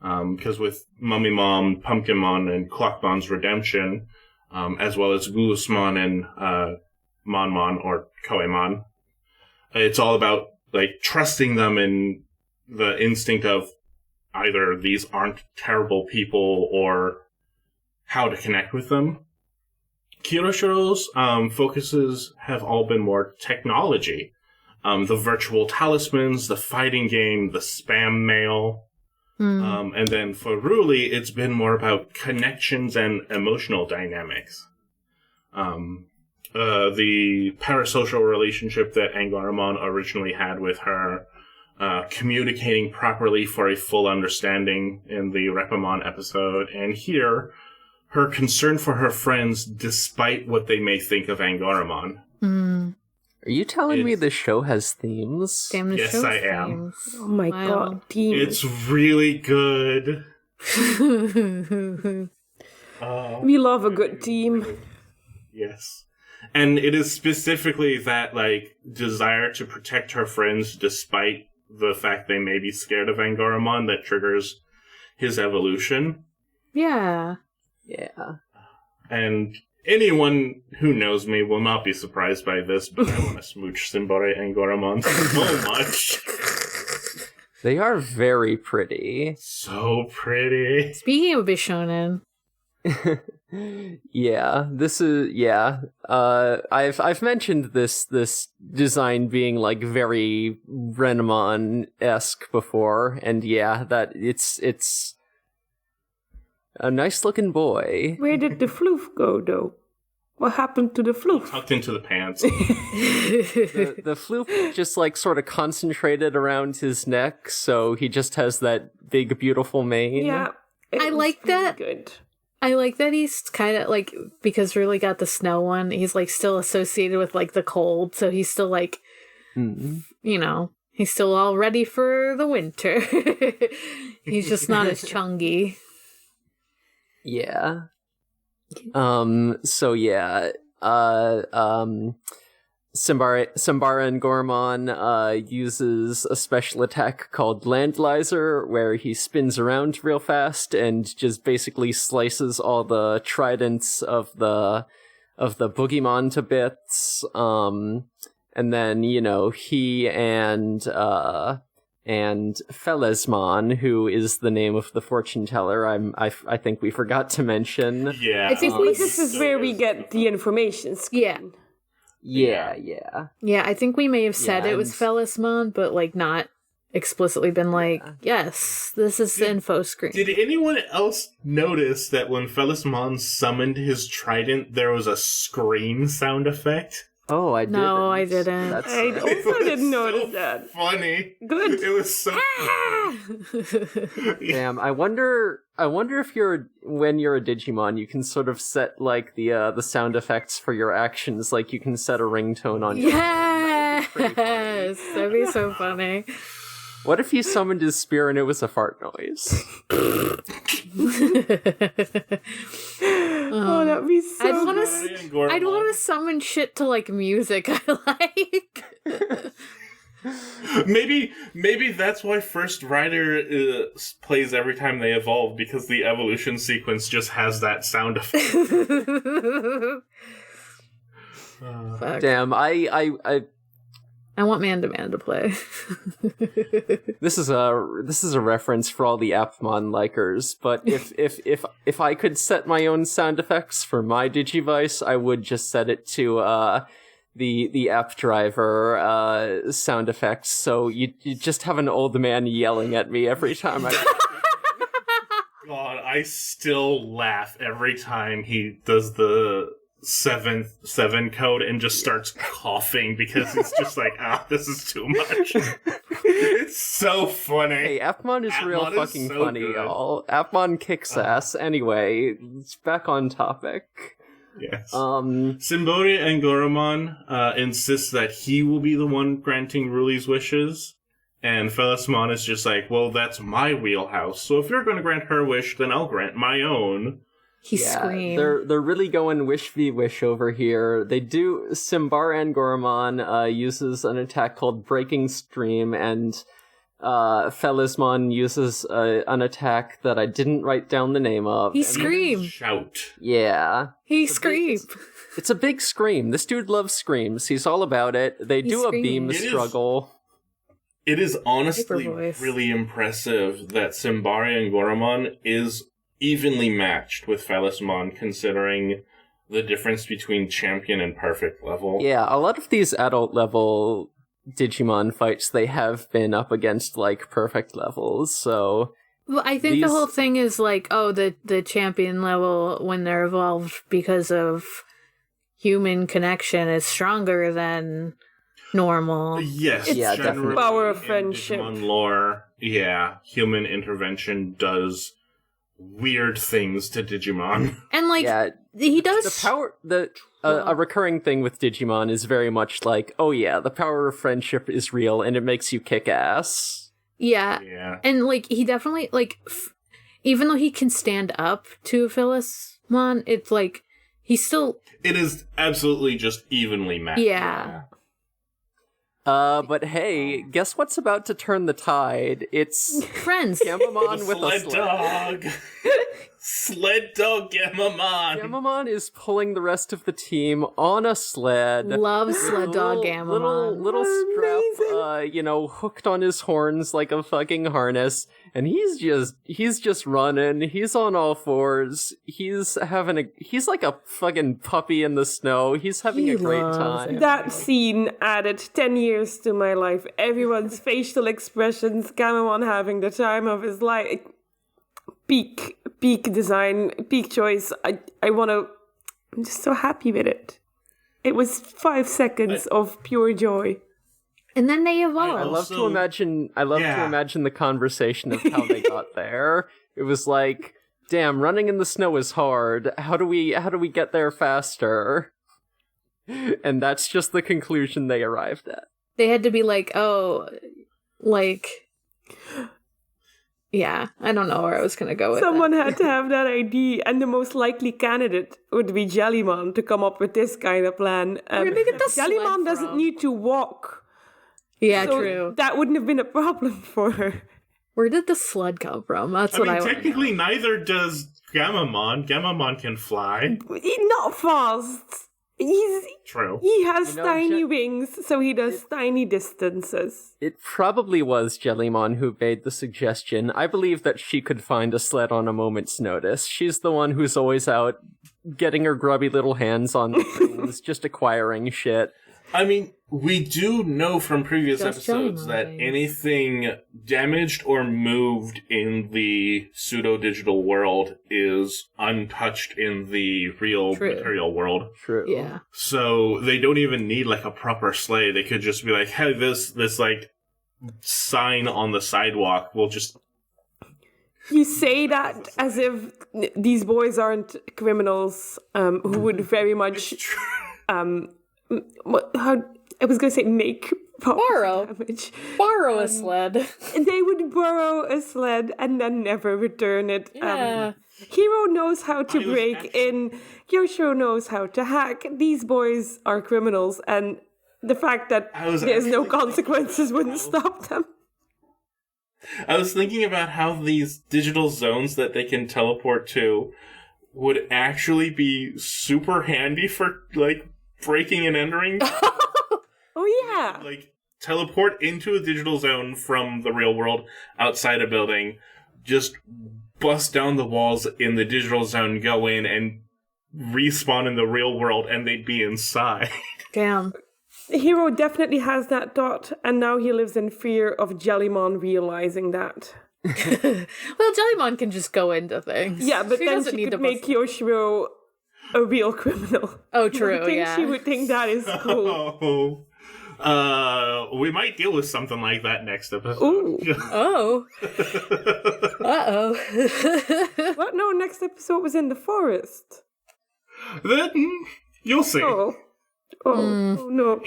Because with Mummy Mom, Pumpkinmon, and Clockmon's redemption, as well as Gulusmon and Monmon or Koemon, it's all about, like, trusting them in the instinct of either these aren't terrible people or how to connect with them. Kiroshiro's focuses have all been more technology. The virtual talismans, the fighting game, the spam mail. And then for Ruli, it's been more about connections and emotional dynamics. The parasocial relationship that Angoramon originally had with her, communicating properly for a full understanding in the Repamon episode, and here, her concern for her friends despite what they may think of Angoramon. Are you telling me this show has themes? Damn, the Yes, show's I am. themes. Oh my Wow. god, team. It's really good. We love a good team. Yes. And it is specifically that, like, desire to protect her friends despite the fact they may be scared of Angoramon that triggers his evolution. Yeah. Yeah. And anyone who knows me will not be surprised by this, but I want to smooch Simbare Angoramon so much. They are very pretty. So pretty. Speaking of Bishonen, Yeah, this is I've mentioned this design being, like, very Renamon-esque before, and yeah, that it's a nice looking boy. Where did the floof go, though? What happened to the floof? Tucked into the pants. The flute just, like, sort of concentrated around his neck, so he just has that big, beautiful mane. Yeah. it I was like really that. Good. I like that he's kind of like, because really got the snow one, he's like still associated with like the cold, so he's still like, you know, he's still all ready for the winter. He's just not as chungy. Yeah. So yeah. Simbara and Gormon uses a special attack called Landlizer, where he spins around real fast and just basically slices all the tridents of the Boogeyman to bits. And then, you know, he and and Felesmon, who is the name of the fortune teller. I think we forgot to mention. Yeah. I think This is where we get the information screen. Yeah. Yeah, I think we may have said Yeah, it was and- Felesmon, but like not explicitly been like, yes, this is the info screen. Did anyone else notice that when Felismon summoned his trident, there was a scream sound effect? Oh, I didn't. No, I didn't. That's I also It was didn't notice so that. Funny. Good. It was so damn. I wonder if when you're a Digimon, you can sort of set like the sound effects for your actions. Like you can set a ringtone on. your Yes, that'd be so funny. What if you summoned his spear and it was a fart noise? Oh, that'd be so I'd want good. to. I'd want to summon shit to like music I like. Maybe that's why First Rider plays every time they evolve, because the evolution sequence just has that sound effect. Fuck. Damn, I want Man to Man to play. this is a reference for all the Appmon likers, but if I could set my own sound effects for my Digivice, I would just set it to the app driver sound effects, so you just have an old man yelling at me every time I God, I still laugh every time he does the 7 code and just starts coughing because it's just like, this is too much. It's so funny. Hey, Appmon is real Appmon is fucking so funny, good. y'all. Appmon kicks ass. Anyway, it's back on topic. Yes. Symbori and Goromon insist that he will be the one granting Ruli's wishes, and Felismon is just like, well, that's my wheelhouse, so if you're going to grant her wish, then I'll grant my own. He screamed. They're really going wish v wish over here. They do. Simbar and Goromon uses an attack called Breaking Stream, and Felismon uses an attack that I didn't write down the name of. He screamed. Shout. Yeah. He screamed. It's a big scream. This dude loves screams. He's all about it. They do a beam screams. struggle. It is honestly Hyper voice. really impressive that Simbari and Goromon is evenly matched with Felismon, considering the difference between champion and perfect level. Yeah, a lot of these adult level Digimon fights, they have been up against like perfect levels, so Well, I think the whole thing is like, the champion level when they're evolved because of human connection is stronger than normal. Yes, Yeah, generally definitely. Power of in friendship. Digimon lore, yeah, human intervention does weird things to Digimon. And like yeah, he does the power a recurring thing with Digimon is very much like, oh yeah, the power of friendship is real and it makes you kick ass. Yeah. Yeah. And like he definitely like even though he can stand up to Felismon, it's like he's still It is absolutely just evenly matched. yeah. But hey, guess what's about to turn the tide? It's Friends. Gamamon with a sled. dog. Sled dog Gamamon. Gamamon is pulling the rest of the team on a sled. Love Sled Dog Gamamon. Little strap, hooked on his horns like a fucking harness, and he's just running. He's on all fours. He's like a fucking puppy in the snow. He's having He a great loves time. That scene added 10 years to my life. Everyone's facial expressions, Gamamon having the time of his life. Peak design, peak choice. I'm just so happy with it. It was 5 seconds of pure joy. And then they I evolve. love to imagine the conversation of how they got there. It was like, damn, running in the snow is hard. How do we get there faster? And that's just the conclusion they arrived at. They had to be like, yeah, I don't know where I was gonna go with Someone that. had to have that idea, and the most likely candidate would be Jellymon to come up with this kind of plan. Where did they get the sled Jellymon doesn't from? need to walk. Yeah, So true. that wouldn't have been a problem for her. Where did the sled come from? That's what I want. Technically, neither does Gamamon. Gamamon can fly. Not fast. He has tiny wings, so he does tiny distances. It probably was Jellymon who made the suggestion. I believe that she could find a sled on a moment's notice. She's the one who's always out getting her grubby little hands on things, just acquiring shit. I mean, we do know from previous episodes that anything damaged or moved in the pseudo-digital world is untouched in the real material world. True. Yeah. So they don't even need, like, a proper sleigh. They could just be like, hey, this like, sign on the sidewalk will just... You say that as if these boys aren't criminals who would very much... I was going to say make damage. Borrow a sled. They would borrow a sled and then never return it. Yeah. Hero knows how to break in. Yoshiro knows how to hack. These boys are criminals, and the fact that there's no consequences wouldn't stop them. I was thinking about how these digital zones that they can teleport to would actually be super handy for, like, breaking and entering. Oh, yeah. Like, teleport into a digital zone from the real world outside a building, just bust down the walls in the digital zone, go in, and respawn in the real world, and they'd be inside. Damn. Hero definitely has that thought, and now he lives in fear of Jellymon realizing that. Well, Jellymon can just go into things. Yeah, but then she could make Yoshiro a real criminal. Oh, true, She would think that is cool. We might deal with something like that next episode. Ooh. Oh. Uh-oh. What? No, next episode was in the forest. Then, you'll see. Oh, no.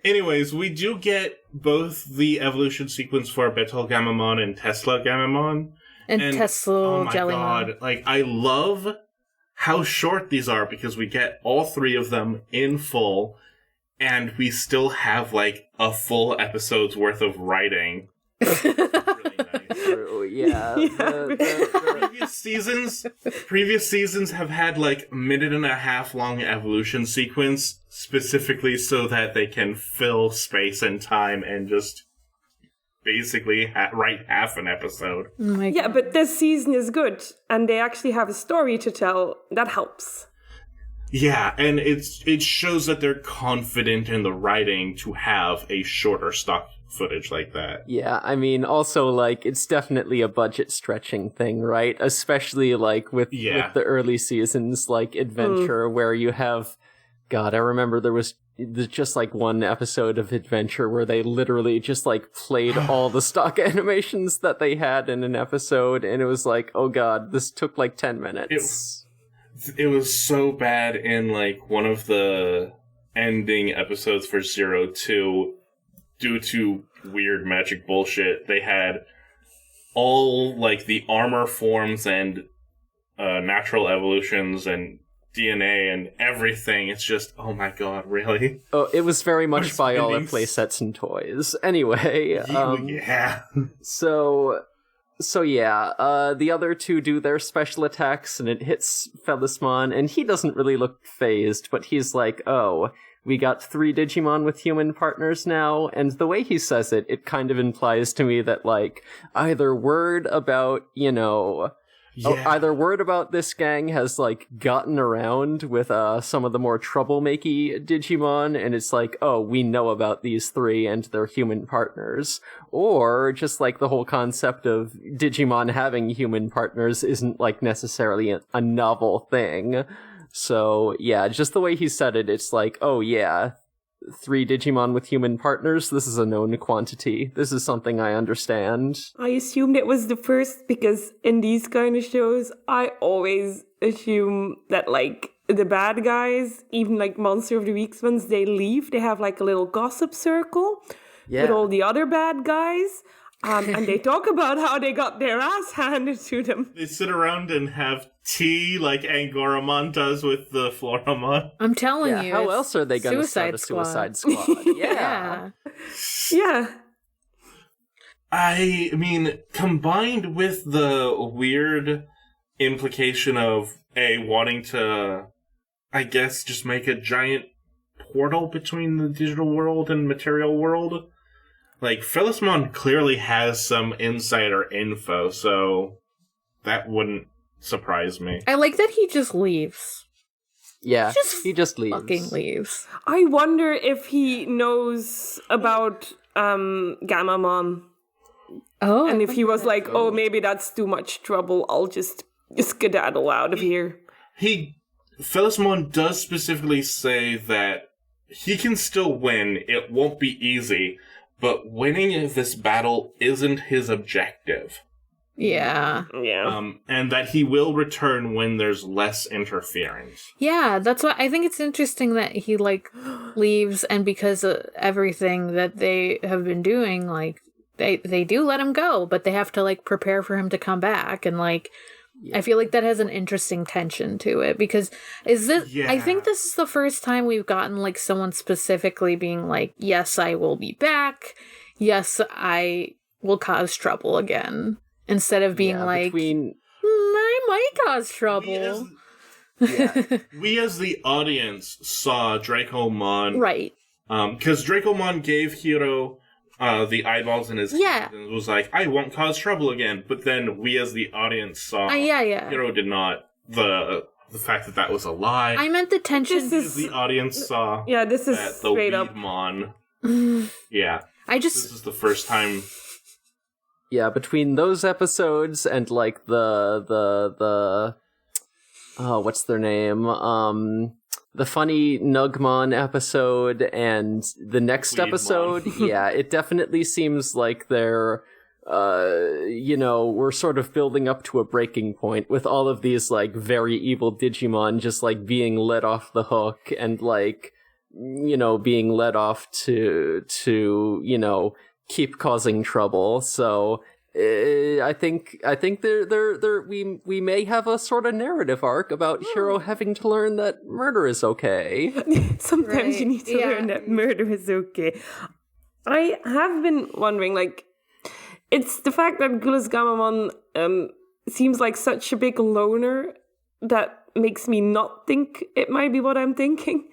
Anyways, we do get both the evolution sequence for Betel Gamamon and Tesla Gamamon. And Tesla Oh my Jellymon. god. Like, I love how short these are because we get all three of them in full, and we still have, like, a full episode's worth of writing. Really nice. True, yeah. Previous seasons have had, like, minute-and-a-half long evolution sequence specifically so that they can fill space and time and just basically write half an episode. Oh my Yeah, God. but this season is good, and they actually have a story to tell. That helps. Yeah, and it shows that they're confident in the writing to have a shorter stock footage like that. Yeah, I mean, also, like, it's definitely a budget-stretching thing, right? Especially, like, with the early seasons, like, Adventure, where you have... God, I remember there's just, like, one episode of Adventure where they literally just, like, played all the stock animations that they had in an episode, and it was like, oh god, this took, like, 10 minutes. It was so bad in, like, one of the ending episodes for 02, due to weird magic bullshit, they had all, like, the armor forms and natural evolutions and DNA and everything. It's just, oh my god, really? Oh, it was very much Viola playsets and toys. Anyway, yeah. So yeah, the other two do their special attacks, and it hits Felismon, and he doesn't really look phased, but he's like, oh, we got 3 Digimon with human partners now, and the way he says it, it kind of implies to me that, like, either word about, you know... Yeah. Either word about this gang has, like, gotten around with some of the more troublemaky Digimon, and it's like, oh, we know about these 3 and their human partners. Or just, like, the whole concept of Digimon having human partners isn't, like, necessarily a novel thing. So, yeah, just the way he said it, it's like, oh, yeah, 3 Digimon with human partners, this is a known quantity. This is something I understand. I assumed it was the first because in these kind of shows, I always assume that, like, the bad guys, even, like, Monster of the Week ones, they leave. They have, like, a little gossip circle with all the other bad guys. And they talk about how they got their ass handed to them. They sit around and have tea like Angoramon does with the Floramon. I'm telling you. How else are they going to start a Suicide Squad? Yeah. Yeah. I mean, combined with the weird implication of wanting to... I guess, just make a giant portal between the digital world and material world. Like, Philismon clearly has some insider info, so that wouldn't surprise me. I like that he just leaves. Yeah, he just leaves. Fucking leaves. I wonder if he knows about Gammamon. Oh. And if he was like, oh, maybe that's too much trouble, I'll just skedaddle out of here. Philismon does specifically say that he can still win, it won't be easy, but winning this battle isn't his objective. Yeah. Yeah. And that he will return when there's less interference. Yeah, that's why I think it's interesting that he, like, leaves, and because of everything that they have been doing, like, they do let him go, but they have to, like, prepare for him to come back, and, like, I feel like that has an interesting tension to it, because I think this is the first time we've gotten, like, someone specifically being like, yes, I will be back, yes, I will cause trouble again. Instead of being I might cause trouble. We as the audience saw Dracomon. Right. Because Dracomon gave Hiro the eyeballs in his hand and was like, I won't cause trouble again. But then we as the audience saw Hiro did not. The fact that was a lie. I meant the tension. The audience saw this is that straight the up. Weedmon. This is the first time. Yeah, between those episodes and like the what's their name? The funny Nugmon episode and the next Weedmon. episode, it definitely seems like they're we're sort of building up to a breaking point with all of these like very evil Digimon just like being let off the hook and like being let off to keep causing trouble. So I think we may have a sort of narrative arc about Hiro having to learn that murder is okay. Sometimes you need to learn that murder is okay. I have been wondering, like, it's the fact that Gulas Gammamon seems like such a big loner that makes me not think it might be what I'm thinking.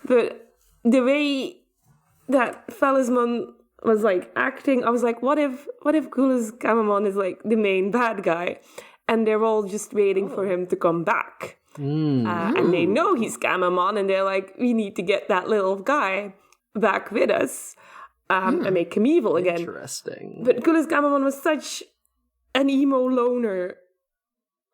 But the way that Philismon was like acting, I was like, what if Gulas Gammamon is like the main bad guy and they're all just waiting for him to come back? And they know he's Gammamon and they're like, we need to get that little guy back with us and make him evil again. Interesting. But Gulas Gammamon was such an emo loner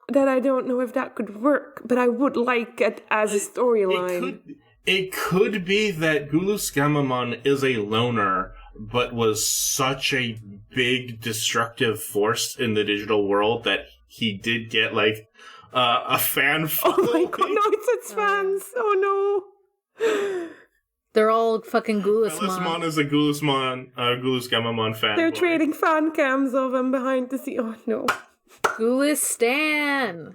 that I don't know if that could work, but I would like it as a storyline. It could be that Gulas Gammamon is a loner, but was such a big destructive force in the digital world that he did get like a fan following. Oh my god, no, it's its fans. Oh no. They're all fucking Gulasmon. Philismon is a Gulas Gammamon fan. They're trading fan cams of him behind the scene. Oh no. Gulistan.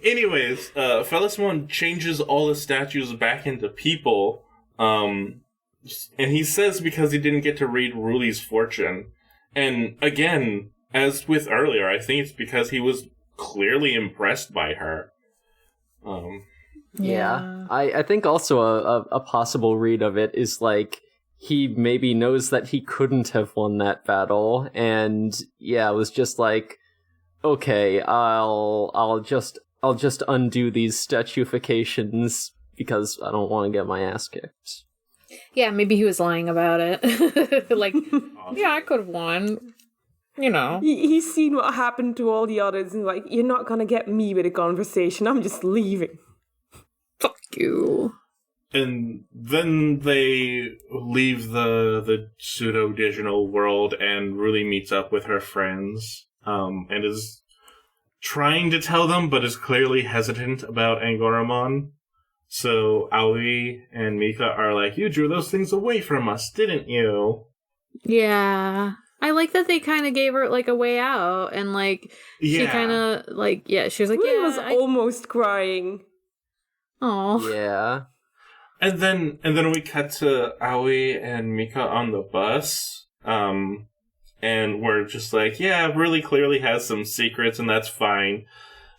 Anyways, Philismon changes all the statues back into people. And he says because he didn't get to read Ruli's fortune. And again, as with earlier, I think it's because he was clearly impressed by her. I think also a possible read of it is like he maybe knows that he couldn't have won that battle, and was just like, okay, I'll just undo these statuifications because I don't want to get my ass kicked. Yeah, maybe he was lying about it. Like, I could have won. He's seen what happened to all the others and like, you're not gonna get me with a conversation. I'm just leaving. Fuck you. And then they leave the pseudo-digital world and Ruli meets up with her friends, and is trying to tell them, but is clearly hesitant about Angoramon. So Aoi and Mika are like, you drew those things away from us, didn't you? Yeah. I like that they kind of gave her, like, a way out, and, like, she kind of, like, she was like, Ruli was almost crying. Oh. Yeah. And then we cut to Aoi and Mika on the bus, and we're just like, Ruli clearly has some secrets, and that's fine.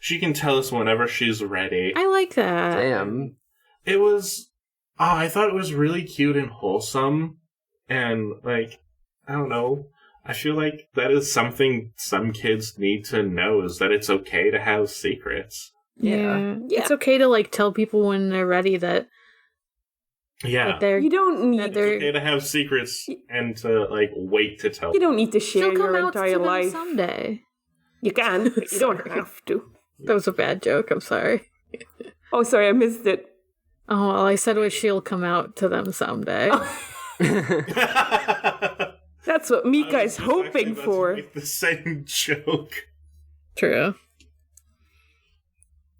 She can tell us whenever she's ready. I like that. Damn. It was... Oh, I thought it was really cute and wholesome. And, like, I don't know. I feel like that is something some kids need to know, is that it's okay to have secrets. Yeah. It's okay to, like, tell people when they're ready that... Yeah. You don't need... It's okay to have secrets and to, like, wait to tell. You don't need to share She'll come your out to entire them life. someday. You can, but you don't have to. That was a bad joke, I'm sorry. Oh, sorry, I missed it. Oh, all I said was she'll come out to them someday. That's what Mika is just hoping actually for. about to make the same joke. True.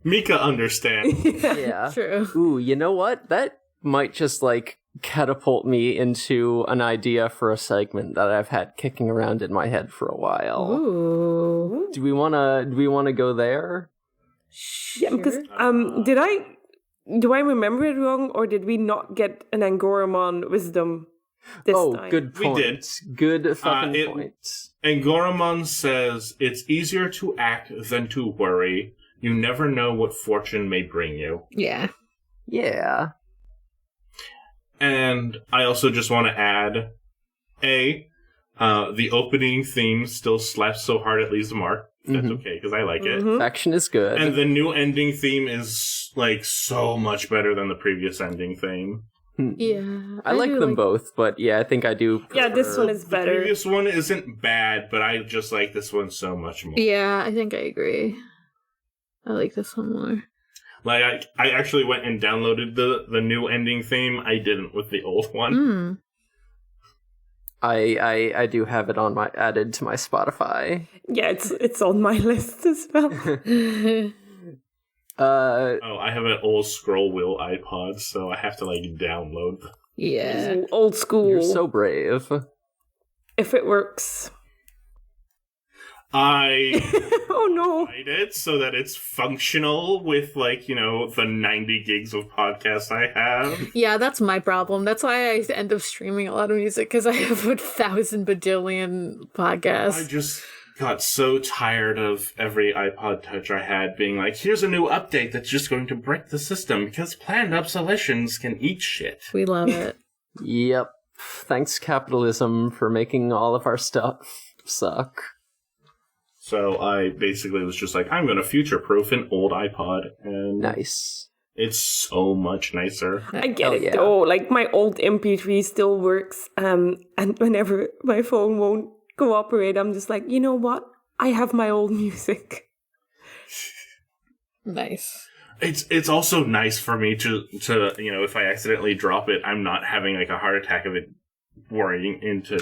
Mika understands. Yeah. True. Ooh, you know what? That might just, like, catapult me into an idea for a segment that I've had kicking around in my head for a while. Ooh. Do we wanna go there? Yeah, because do I remember it wrong, or did we not get an Angoramon wisdom this time? Good point. We did. Good fucking point. And Goramon says, it's easier to act than to worry. You never know what fortune may bring you. Yeah. Yeah. And I also just want to add, the opening theme still slaps so hard it leaves a mark. That's okay, because I like it. Faction is good. And the new ending theme is, like, so much better than the previous ending theme. Yeah. I like them both, but yeah, I think I do prefer... Yeah, this one is The better. previous one isn't bad, but I just like this one so much more. Yeah, I think I agree. I like this one more. Like, I actually went and downloaded the new ending theme. I didn't with the old one. I do have it on added to my Spotify. Yeah, it's on my list as well. I have an old scroll wheel iPod, so I have to, like, download. Yeah. Old school. You're so brave. If it works. I Oh no. made it so that it's functional with, like, you know, the 90 gigs of podcasts I have. Yeah, that's my problem. That's why I end up streaming a lot of music, because I have 1,000 bajillion podcasts. I just got so tired of every iPod Touch I had being like, here's a new update that's just going to break the system because planned obsolescence can eat shit. We love it. Yep. Thanks, capitalism, for making all of our stuff suck. So I basically was just like, I'm going to future-proof an old iPod, and Nice. it's so much nicer. I get Hell it yeah. though. Like my old MP3 still works. And whenever my phone won't cooperate, I'm just like, you know what? I have my old music. Nice. It's also nice for me to you know, if I accidentally drop it, I'm not having like a heart attack of it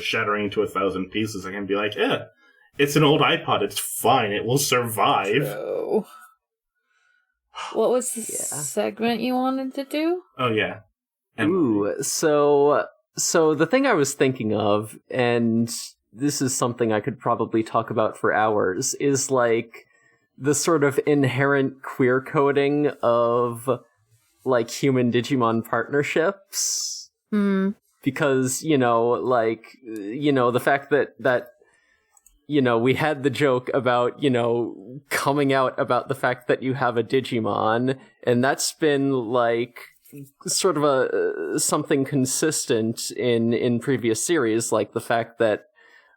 shattering into 1,000 pieces. I can be like, yeah, it's an old iPod. It's fine. It will survive. True. What was the segment you wanted to do? Oh yeah. Ooh, so the thing I was thinking of, and this is something I could probably talk about for hours, is like the sort of inherent queer coding of like human Digimon partnerships. Because, you know, like, you know, the fact that you know, we had the joke about, you know, coming out about the fact that you have a Digimon, and that's been like sort of something consistent in previous series, like the fact that,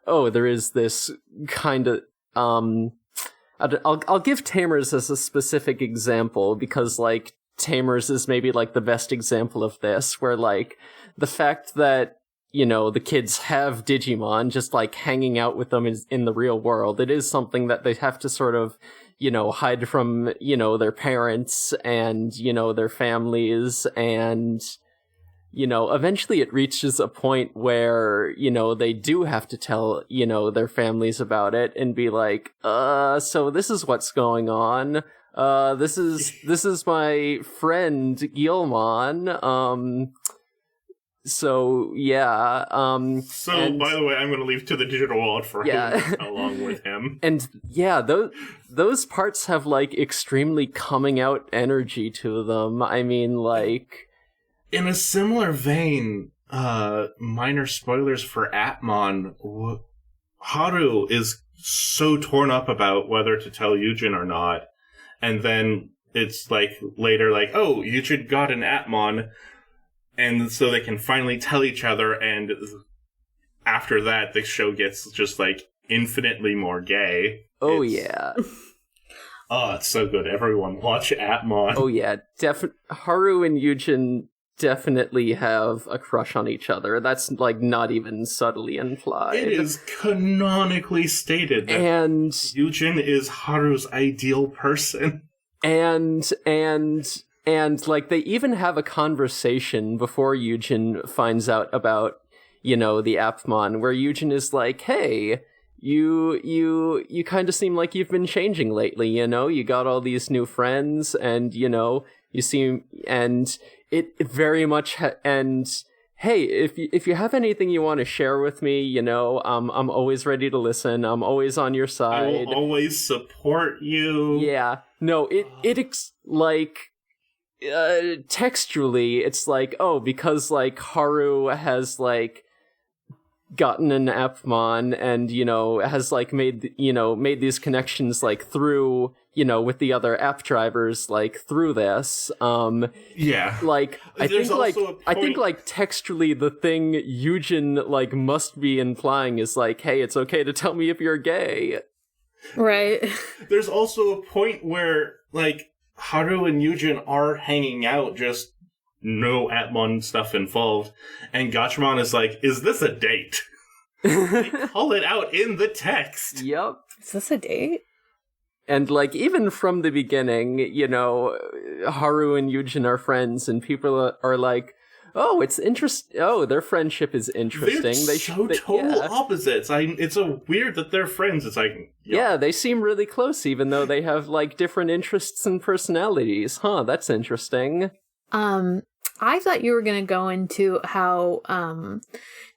oh, there is this kind of I'll give Tamers as a specific example, because like Tamers is maybe like the best example of this, where like the fact that, you know, the kids have Digimon just like hanging out with them in the real world, it is something that they have to sort of, you know, hide from, you know, their parents and, you know, their families, and, you know, eventually it reaches a point where, you know, they do have to tell, you know, their families about it and be like, so this is what's going on. This is my friend Gilmon. So yeah. By the way, I'm going to leave to the digital wallet for him along with him. And yeah, those parts have like extremely coming out energy to them. I mean, like, in a similar vein, minor spoilers for Atmon, Haru is so torn up about whether to tell Yujin or not. and then it's like later like, oh, Yujin got an Atmon, and so they can finally tell each other, and after that the show gets just like infinitely more gay. Oh yeah. Oh, it's so good. Everyone watch Atmon. Oh yeah. Haru and Yujin definitely have a crush on each other. That's like not even subtly implied. It is canonically stated that and Yujin is Haru's ideal person. And like they even have a conversation before Yujin finds out about, the Apmon, where Yujin is like, hey, you kind of seem like you've been changing lately, you got all these new friends, and you seem, and it very much and hey, if you have anything you want to share with me, I'm always ready to listen. I'm always on your side. I will always support you. Yeah. No, textually, it's like, oh, because like Haru has like gotten an Apmon and has like made these connections like through with the other app drivers like through this yeah, like I think textually the thing Yujin like must be implying is like, hey, it's okay to tell me if you're gay. Right. There's also a point where like Haru and Yujin are hanging out, just no Atmon stuff involved, and Gatchaman is like, is this a date? They call it out in the text. Yep. Is this a date? And like even from the beginning, Haru and Yujin are friends, and people are like, oh, it's interesting. Oh, their friendship is interesting. They're total opposites. It's so weird that they're friends. It's like, yeah, they seem really close, even though they have like different interests and personalities. Huh, that's interesting. I thought you were going to go into how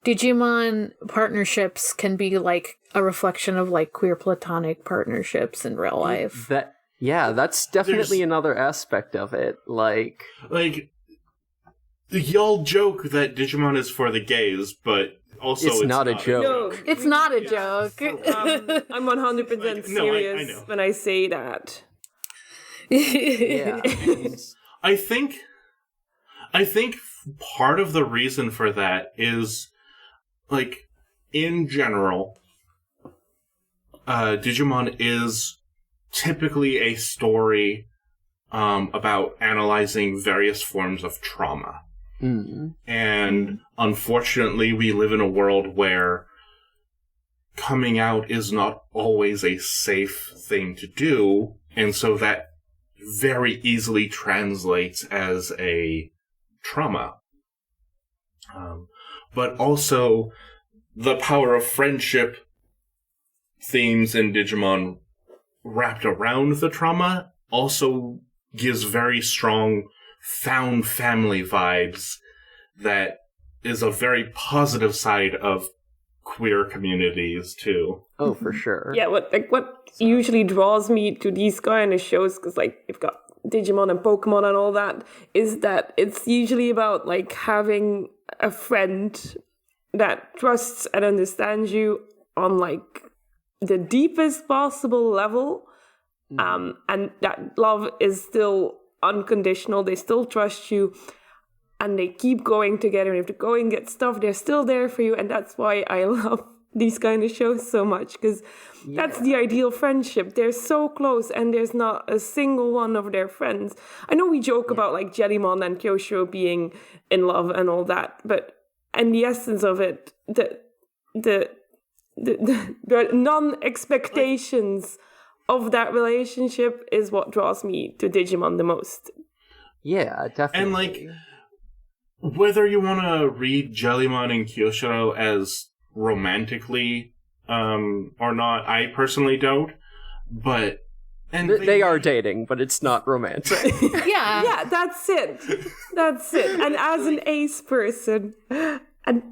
Digimon partnerships can be like a reflection of like queer platonic partnerships in real life. That's definitely another aspect of it. Like y'all joke that Digimon is for the gays, but also it's not a joke. No, It's not a joke. I'm 100% serious I know. when I say that. Yeah. I think part of the reason for that is, like, in general, Digimon is typically a story about analyzing various forms of trauma. Mm-hmm. And unfortunately, we live in a world where coming out is not always a safe thing to do, and so that very easily translates as a trauma. But also, the power of friendship themes in Digimon wrapped around the trauma also gives very strong found family vibes that is a very positive side of queer communities too. Oh, for sure. Yeah, what usually draws me to these kind of shows, because like you've got Digimon and Pokemon and all that, is that it's usually about like having a friend that trusts and understands you on like the deepest possible level, and that love is still unconditional. They still trust you, and they keep going together. And if the going gets tough, they're still there for you, and that's why I love these kind of shows so much, because that's the ideal friendship. They're so close, and there's not a single one of their friends. I know we joke about like Jellymon and Kyosho being in love and all that, but in the essence of it, the non-expectations of that relationship is what draws me to Digimon the most. Yeah, definitely. And like, whether you want to read Jellymon and Kyosho as romantically or not, I personally don't, but they are dating, but it's not romantic. Yeah, that's it. And as an ace person, and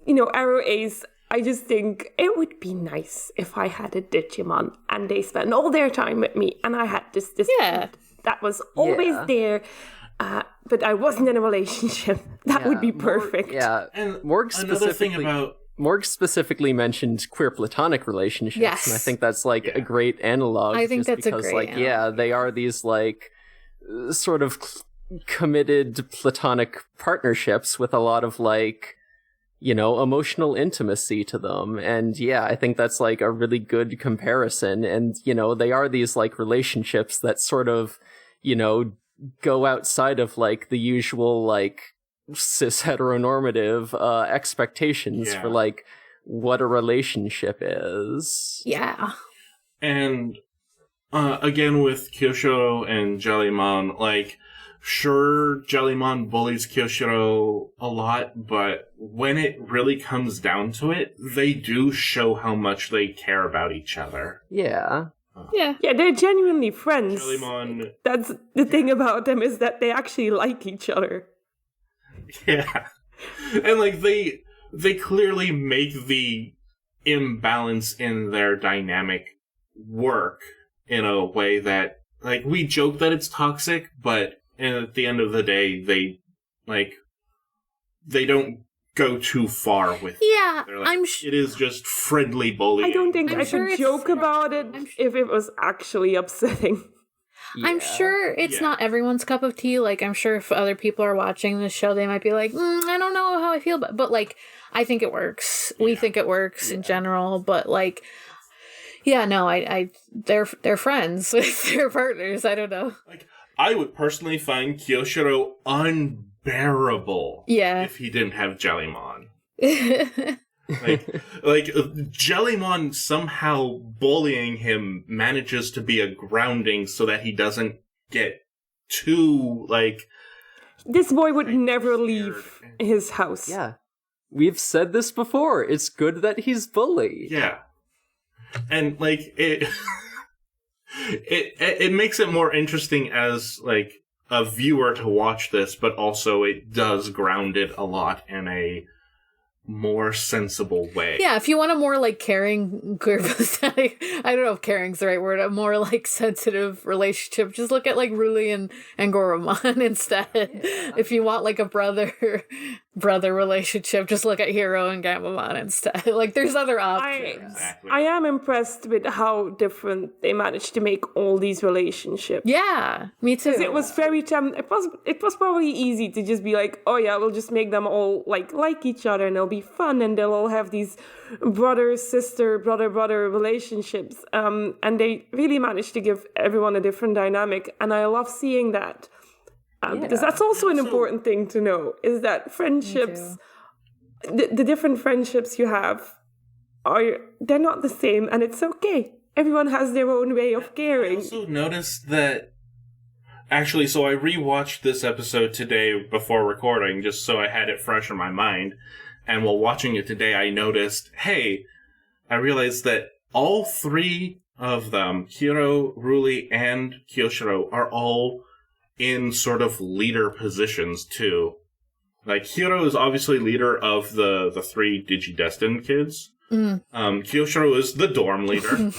Arrow Ace, I just think it would be nice if I had a Digimon and they spent all their time with me, and I had this friend that was always there, but I wasn't in a relationship. That would be perfect. And more another thing specifically, about Morg specifically mentioned queer platonic relationships, Yes. and I think that's like a great analog. I think just that's a because, great like, yeah, they are these like sort of committed platonic partnerships with a lot of like, you know, emotional intimacy to them. And yeah, I think that's like a really good comparison. And, you know, they are these like relationships that sort of, you know, go outside of like the usual like cis heteronormative expectations for like what a relationship is. Yeah. And again with Kyoshiro and Jellymon, like, sure, Jellymon bullies Kyoshiro a lot, but when it really comes down to it, they do show how much they care about each other. Yeah. Yeah. Yeah, they're genuinely friends. Jellymon, That's the thing about them, is that they actually like each other. yeah. And like they clearly make the imbalance in their dynamic work in a way that, like, we joke that it's toxic, but at the end of the day, they don't go too far with it. Yeah, They're like, it is just friendly bullying. I don't think I'm I sure could it's- joke about it if it was actually upsetting. I'm sure it's not everyone's cup of tea. Like, I'm sure if other people are watching this show, they might be like, I don't know how I feel. But like, I think it works. We think it works in general. But like, yeah, no, they're friends with their partners. I don't know. Like, I would personally find Kyoshiro unbearable if he didn't have Jellymon. like Jellymon somehow bullying him manages to be a grounding so that he doesn't get too, like... This boy would never leave his house. Yeah. We've said this before. It's good that he's bullied. Yeah. And, like, it makes it more interesting as, like, a viewer to watch this, but also it does ground it a lot in a more sensible way. Yeah, if you want a more like caring, queer, I don't know if caring's the right word, a more like sensitive relationship, just look at like Ruli and Goromon instead. Yeah. If you want like a brother relationship, just look at Hiro and Gamamon instead. Like there's other options. I am impressed with how different they managed to make all these relationships. Yeah, me too. It was very it was probably easy to just be like, oh yeah, we'll just make them all like each other and it'll be fun and they'll all have these brother sister brother relationships, and they really managed to give everyone a different dynamic, and I love seeing that, because that's also an important thing to know, is that friendships, the different friendships you have they're not the same, and it's okay. Everyone has their own way of caring. I also noticed that, actually, so I rewatched this episode today before recording, just so I had it fresh in my mind. And while watching it today, I noticed, I realized that all three of them, Hiro, Ruli, and Kyoshiro, are all in sort of leader positions, too. Like, Hiro is obviously leader of the three Digidestined kids. Kyoshiro is the dorm leader. And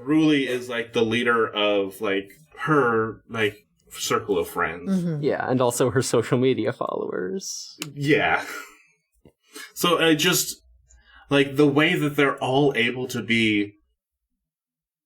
Ruli is, like, the leader of, like, her, like, circle of friends. Mm-hmm. Yeah, and also her social media followers. Yeah. So I just, like, the way that they're all able to be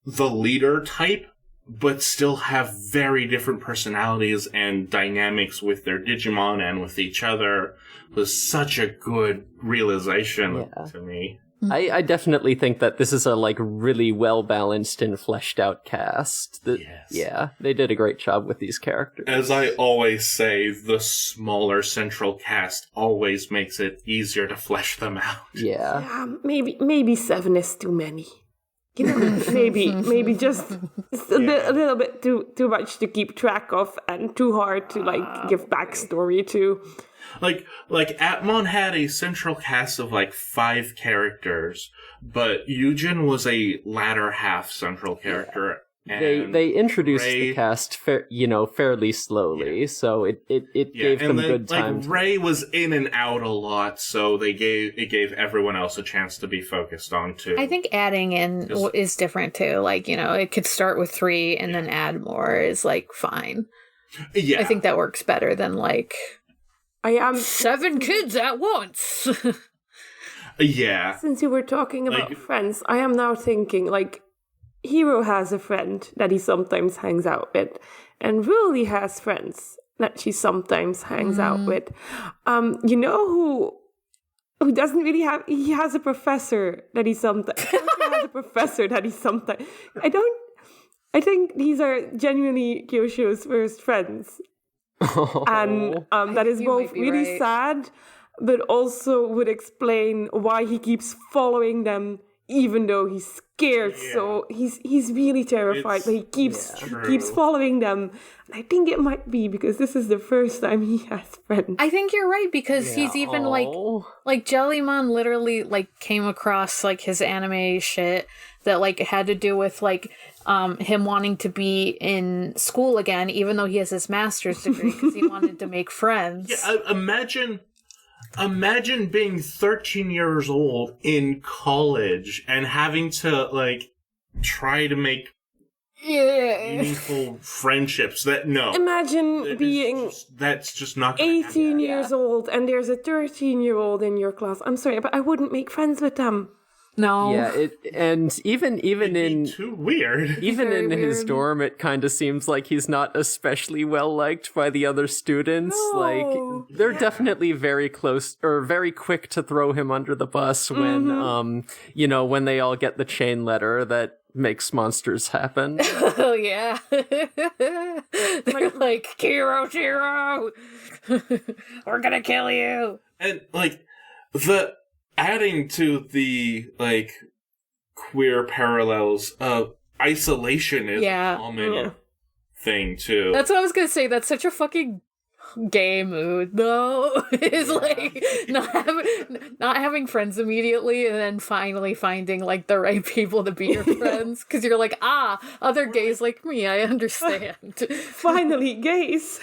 the leader type, but still have very different personalities and dynamics with their Digimon and with each other, was such a good realization to me. I definitely think that this is a like really well balanced and fleshed out cast. Yeah, they did a great job with these characters. As I always say, the smaller central cast always makes it easier to flesh them out. Yeah. Maybe 7 is too many. You know, maybe just a little bit too much to keep track of and too hard to like give backstory to. Like Atmon had a central cast of like 5 characters, but Yujin was a latter half central character. And they introduced the cast fairly slowly, so it gave them good time. Like Ray was in and out a lot, so it gave everyone else a chance to be focused on too. I think adding in is different too. Like, it could start with 3 and then add more is like fine. Yeah, I think that works better than like 7 kids at once. Yeah. Since you were talking about Like- friends, I am now thinking, like, Hero has a friend that he sometimes hangs out with, and Wooly has friends that she sometimes hangs out with. You know who doesn't really have... He has a professor that he sometimes... has a professor that he sometimes... I think these are genuinely Kyosho's first friends. And that is you both might be really right. sad, but also would explain why he keeps following them, even though he's scared. Yeah. So he's really terrified, but he keeps true. following them. And I think it might be because this is the first time he has friends. I think you're right because he's even like Jellymon literally like came across like his anime shit that like had to do with like him wanting to be in school again, even though he has his master's degree because he wanted to make friends. Yeah, imagine being 13 years old in college and having to like try to make meaningful friendships. Imagine being that's just not gonna 18 happen. years old and there's a 13-year-old in your class. I'm sorry, but I wouldn't make friends with them. No. Yeah, and even It'd be in too weird. even Very in his weird. dorm, it kind of seems like he's not especially well liked by the other students. No. Like they're definitely very close or very quick to throw him under the bus when when they all get the chain letter that makes monsters happen. Oh yeah. They're like Chiro, we're gonna kill you. And like the adding to the like queer parallels of isolation is Yeah. a common thing too. That's what I was gonna say. That's such a fucking gay mood, though. Is like not having friends immediately, and then finally finding like the right people to be your friends. Because you're like, other gays like me, I understand. Finally, gays.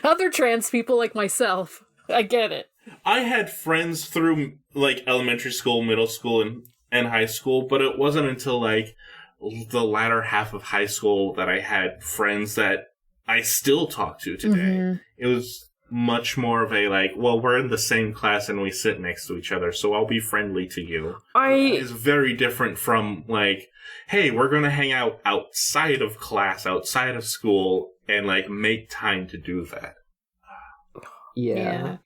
Other trans people like myself, I get it. I had friends through like elementary school, middle school, and high school, but it wasn't until like the latter half of high school that I had friends that I still talk to today. It was much more of a like, well, we're in the same class and we sit next to each other, so I'll be friendly to you. It's very different from like, hey, we're going to hang out outside of class, outside of school, and like make time to do that. Yeah.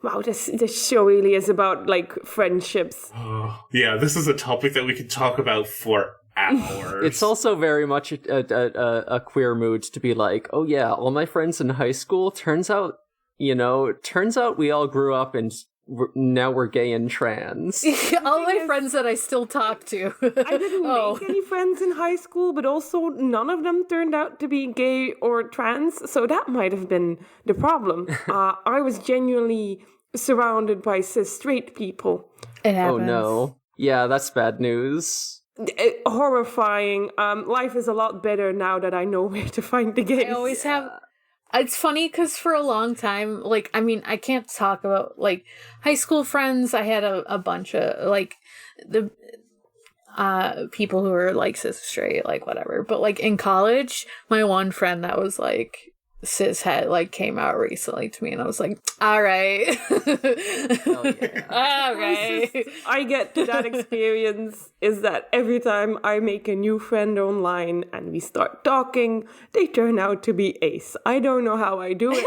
Wow, this show really is about like friendships. Yeah, this is a topic that we could talk about for hours. It's also very much a queer mood to be like, oh yeah, all my friends in high school, turns out we all grew up and now we're gay and trans. All my friends that I still talk to. I didn't make any friends in high school, but also none of them turned out to be gay or trans, so that might have been the problem. I was genuinely surrounded by cis straight people. It happens. Oh no. Yeah, that's bad news. Horrifying. Life is a lot better now that I know where to find the gays. I always have. It's funny because for a long time, like, I mean, I can't talk about like high school friends. I had a bunch of like the people who were like cis straight, like whatever. But like in college, my one friend that was like cis had like came out recently to me, and I was like, all right, Hell yeah. all right. I get to that experience is that every time I make a new friend online and we start talking, they turn out to be ace. I don't know how I do it,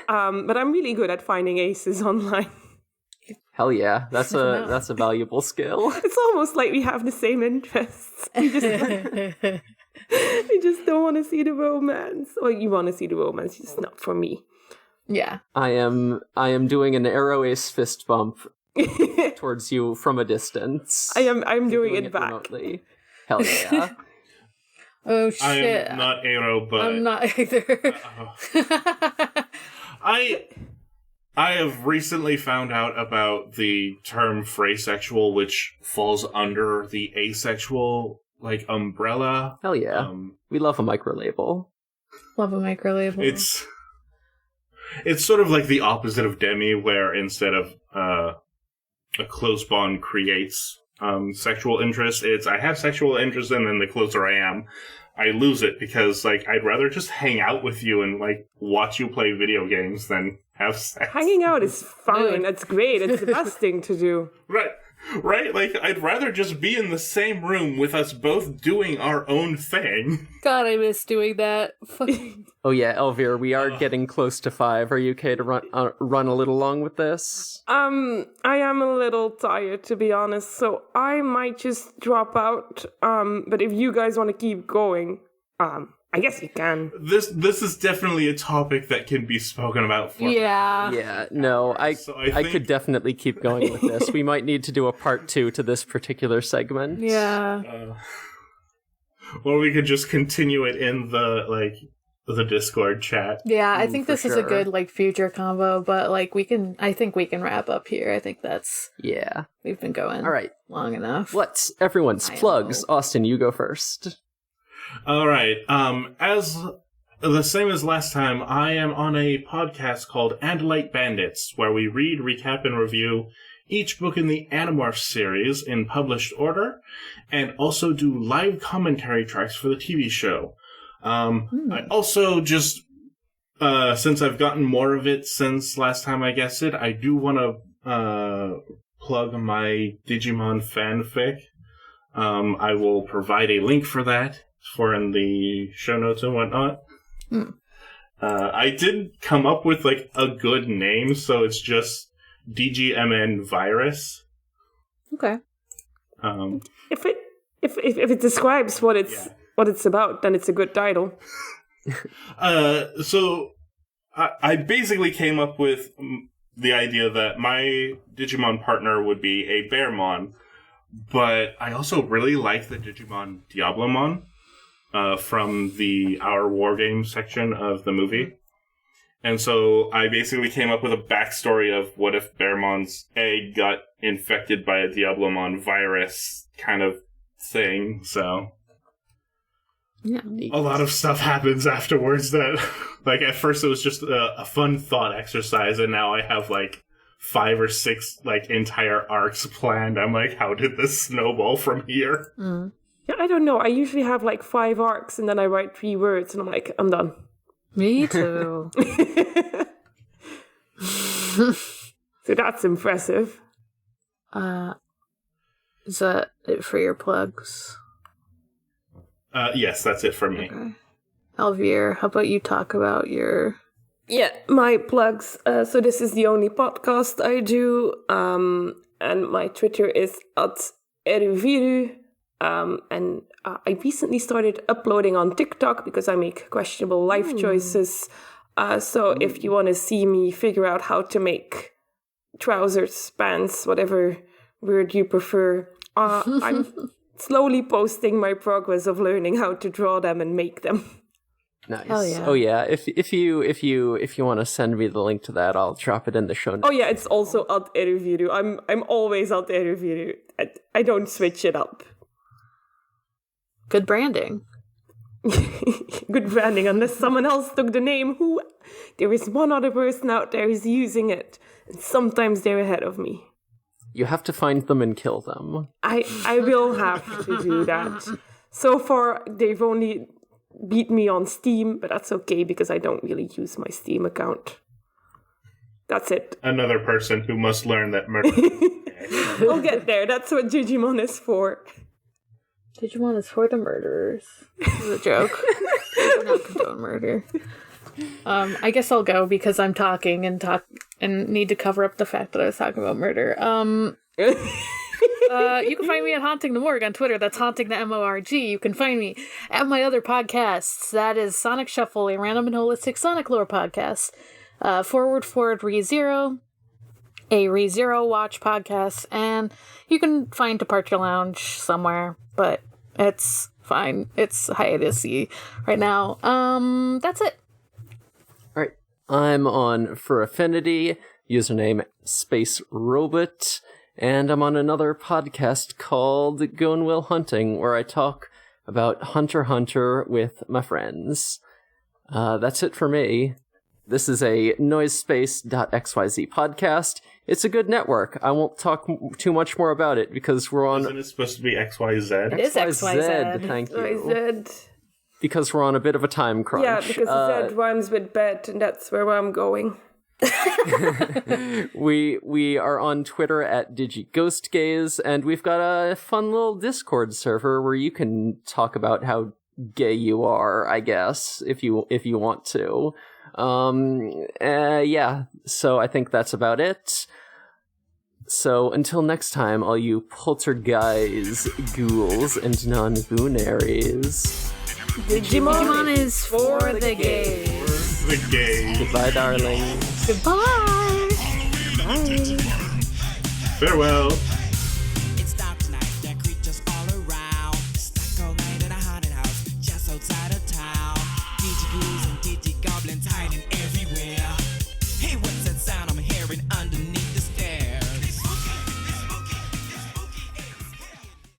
but I'm really good at finding aces online. Hell yeah. That's a valuable skill. It's almost like we have the same interests. We just don't want to see the romance. Or you want to see the romance, it's just not for me. Yeah. I am doing an arrow ace fist bump towards you from a distance. I'm doing it back. Remotely. Hell yeah. Oh shit. I'm not Aero, but I'm not either. I have recently found out about the term phrasexual, which falls under the asexual like umbrella. Hell yeah. We love a micro label. Love a micro label. It's sort of like the opposite of demi, where instead of a close bond creates sexual interest, it's I have sexual interest, and then the closer I am, I lose it because like I'd rather just hang out with you and like watch you play video games than have sex. Hanging out is fine. Dude. That's great. It's the best thing to do. Right? Like, I'd rather just be in the same room with us both doing our own thing. God, I miss doing that. Oh yeah, Elvira, we are getting close to 5. Are you okay to run a little long with this? I am a little tired, to be honest, so I might just drop out. But if you guys want to keep going, I guess you can. This is definitely a topic that can be spoken about for. Yeah. Yeah, no, I think- could definitely keep going with this. We might need to do a part 2 to this particular segment. Yeah. Or we could just continue it in the Discord chat. Yeah, I think for this is a sure. good, future combo, but, I think we can wrap up here. I think Yeah. we've been going All right. long enough. What's everyone's I plugs? know. Austin, you go first. All right. As the same as last time, I am on a podcast called Andalite Bandits, where we read, recap, and review each book in the Animorphs series in published order, and also do live commentary tracks for the TV show. I also just, since I've gotten more of it since last time I guessed it, I do want to plug my Digimon fanfic. I will provide a link for that in the show notes and whatnot. I did come up with a good name, so it's just DGMN Virus. Okay. If it describes what it's about, then it's a good title. So I basically came up with the idea that my Digimon partner would be a Bearmon, but I also really like the Digimon Diablomon from the Our War Game section of the movie. And so I basically came up with a backstory of what if Bearmon's egg got infected by a Diablomon virus kind of thing, so... Yeah. A lot of stuff happens afterwards that, at first it was just a fun thought exercise, and now I have, 5 or 6, entire arcs planned. I'm like, how did this snowball from here? Yeah, I don't know. I usually have 5 arcs and then I write 3 words and I'm like, I'm done. Me too. So that's impressive. Is that it for your plugs? Yes, that's it for me. Okay. Elvire, how about you talk about your... Yeah, my plugs. So this is the only podcast I do. And my Twitter is @eruviru. And I recently started uploading on TikTok because I make questionable life choices. So if you want to see me figure out how to make trousers, pants, whatever word you prefer, I'm slowly posting my progress of learning how to draw them and make them. Nice. Hell yeah. Oh yeah. If you want to send me the link to that, I'll drop it in the show notes. Oh yeah, it's also @eruviru. I'm always @eruviru. I don't switch it up. Good branding. Good branding, unless someone else took the name. There is one other person out there who's using it, and sometimes they're ahead of me. You have to find them and kill them. I will have to do that. So far, they've only beat me on Steam, but that's okay because I don't really use my Steam account. That's it. Another person who must learn that murder. We'll get there. That's what Digimon is for. Digimon is for the murderers. This is a joke. We're not condone murder. I guess I'll go because I'm talking and need to cover up the fact that I was talking about murder. You can find me at Haunting the Morgue on Twitter. That's Haunting the MORG. You can find me at my other podcasts. That is Sonic Shuffle, a random and holistic Sonic lore podcast. Forward ReZero, a ReZero watch podcast, and you can find Departure Lounge somewhere, but it's fine. It's hiatus-y right now. That's it. All right. I'm on For Affinity, username Space Robot, and I'm on another podcast called Going Will Hunting, where I talk about Hunter x Hunter with my friends. That's it for me. This is a Noisespace.xyz podcast. It's a good network. I won't talk too much more about it because we're on... Isn't it supposed to be XYZ? It is XYZ. Thank you. XYZ. Because we're on a bit of a time crunch. Yeah, because Z rhymes with bed, and that's where I'm going. We are on Twitter at DigiGhostGaze, and we've got a fun little Discord server where you can talk about how gay you are, I guess, if you want to. Yeah, so I think that's about it. So until next time, all you poltergeist, ghouls, and non-boonaries. Digimon is for the gays. The gay. Goodbye, darlings. Goodbye. Bye. Farewell.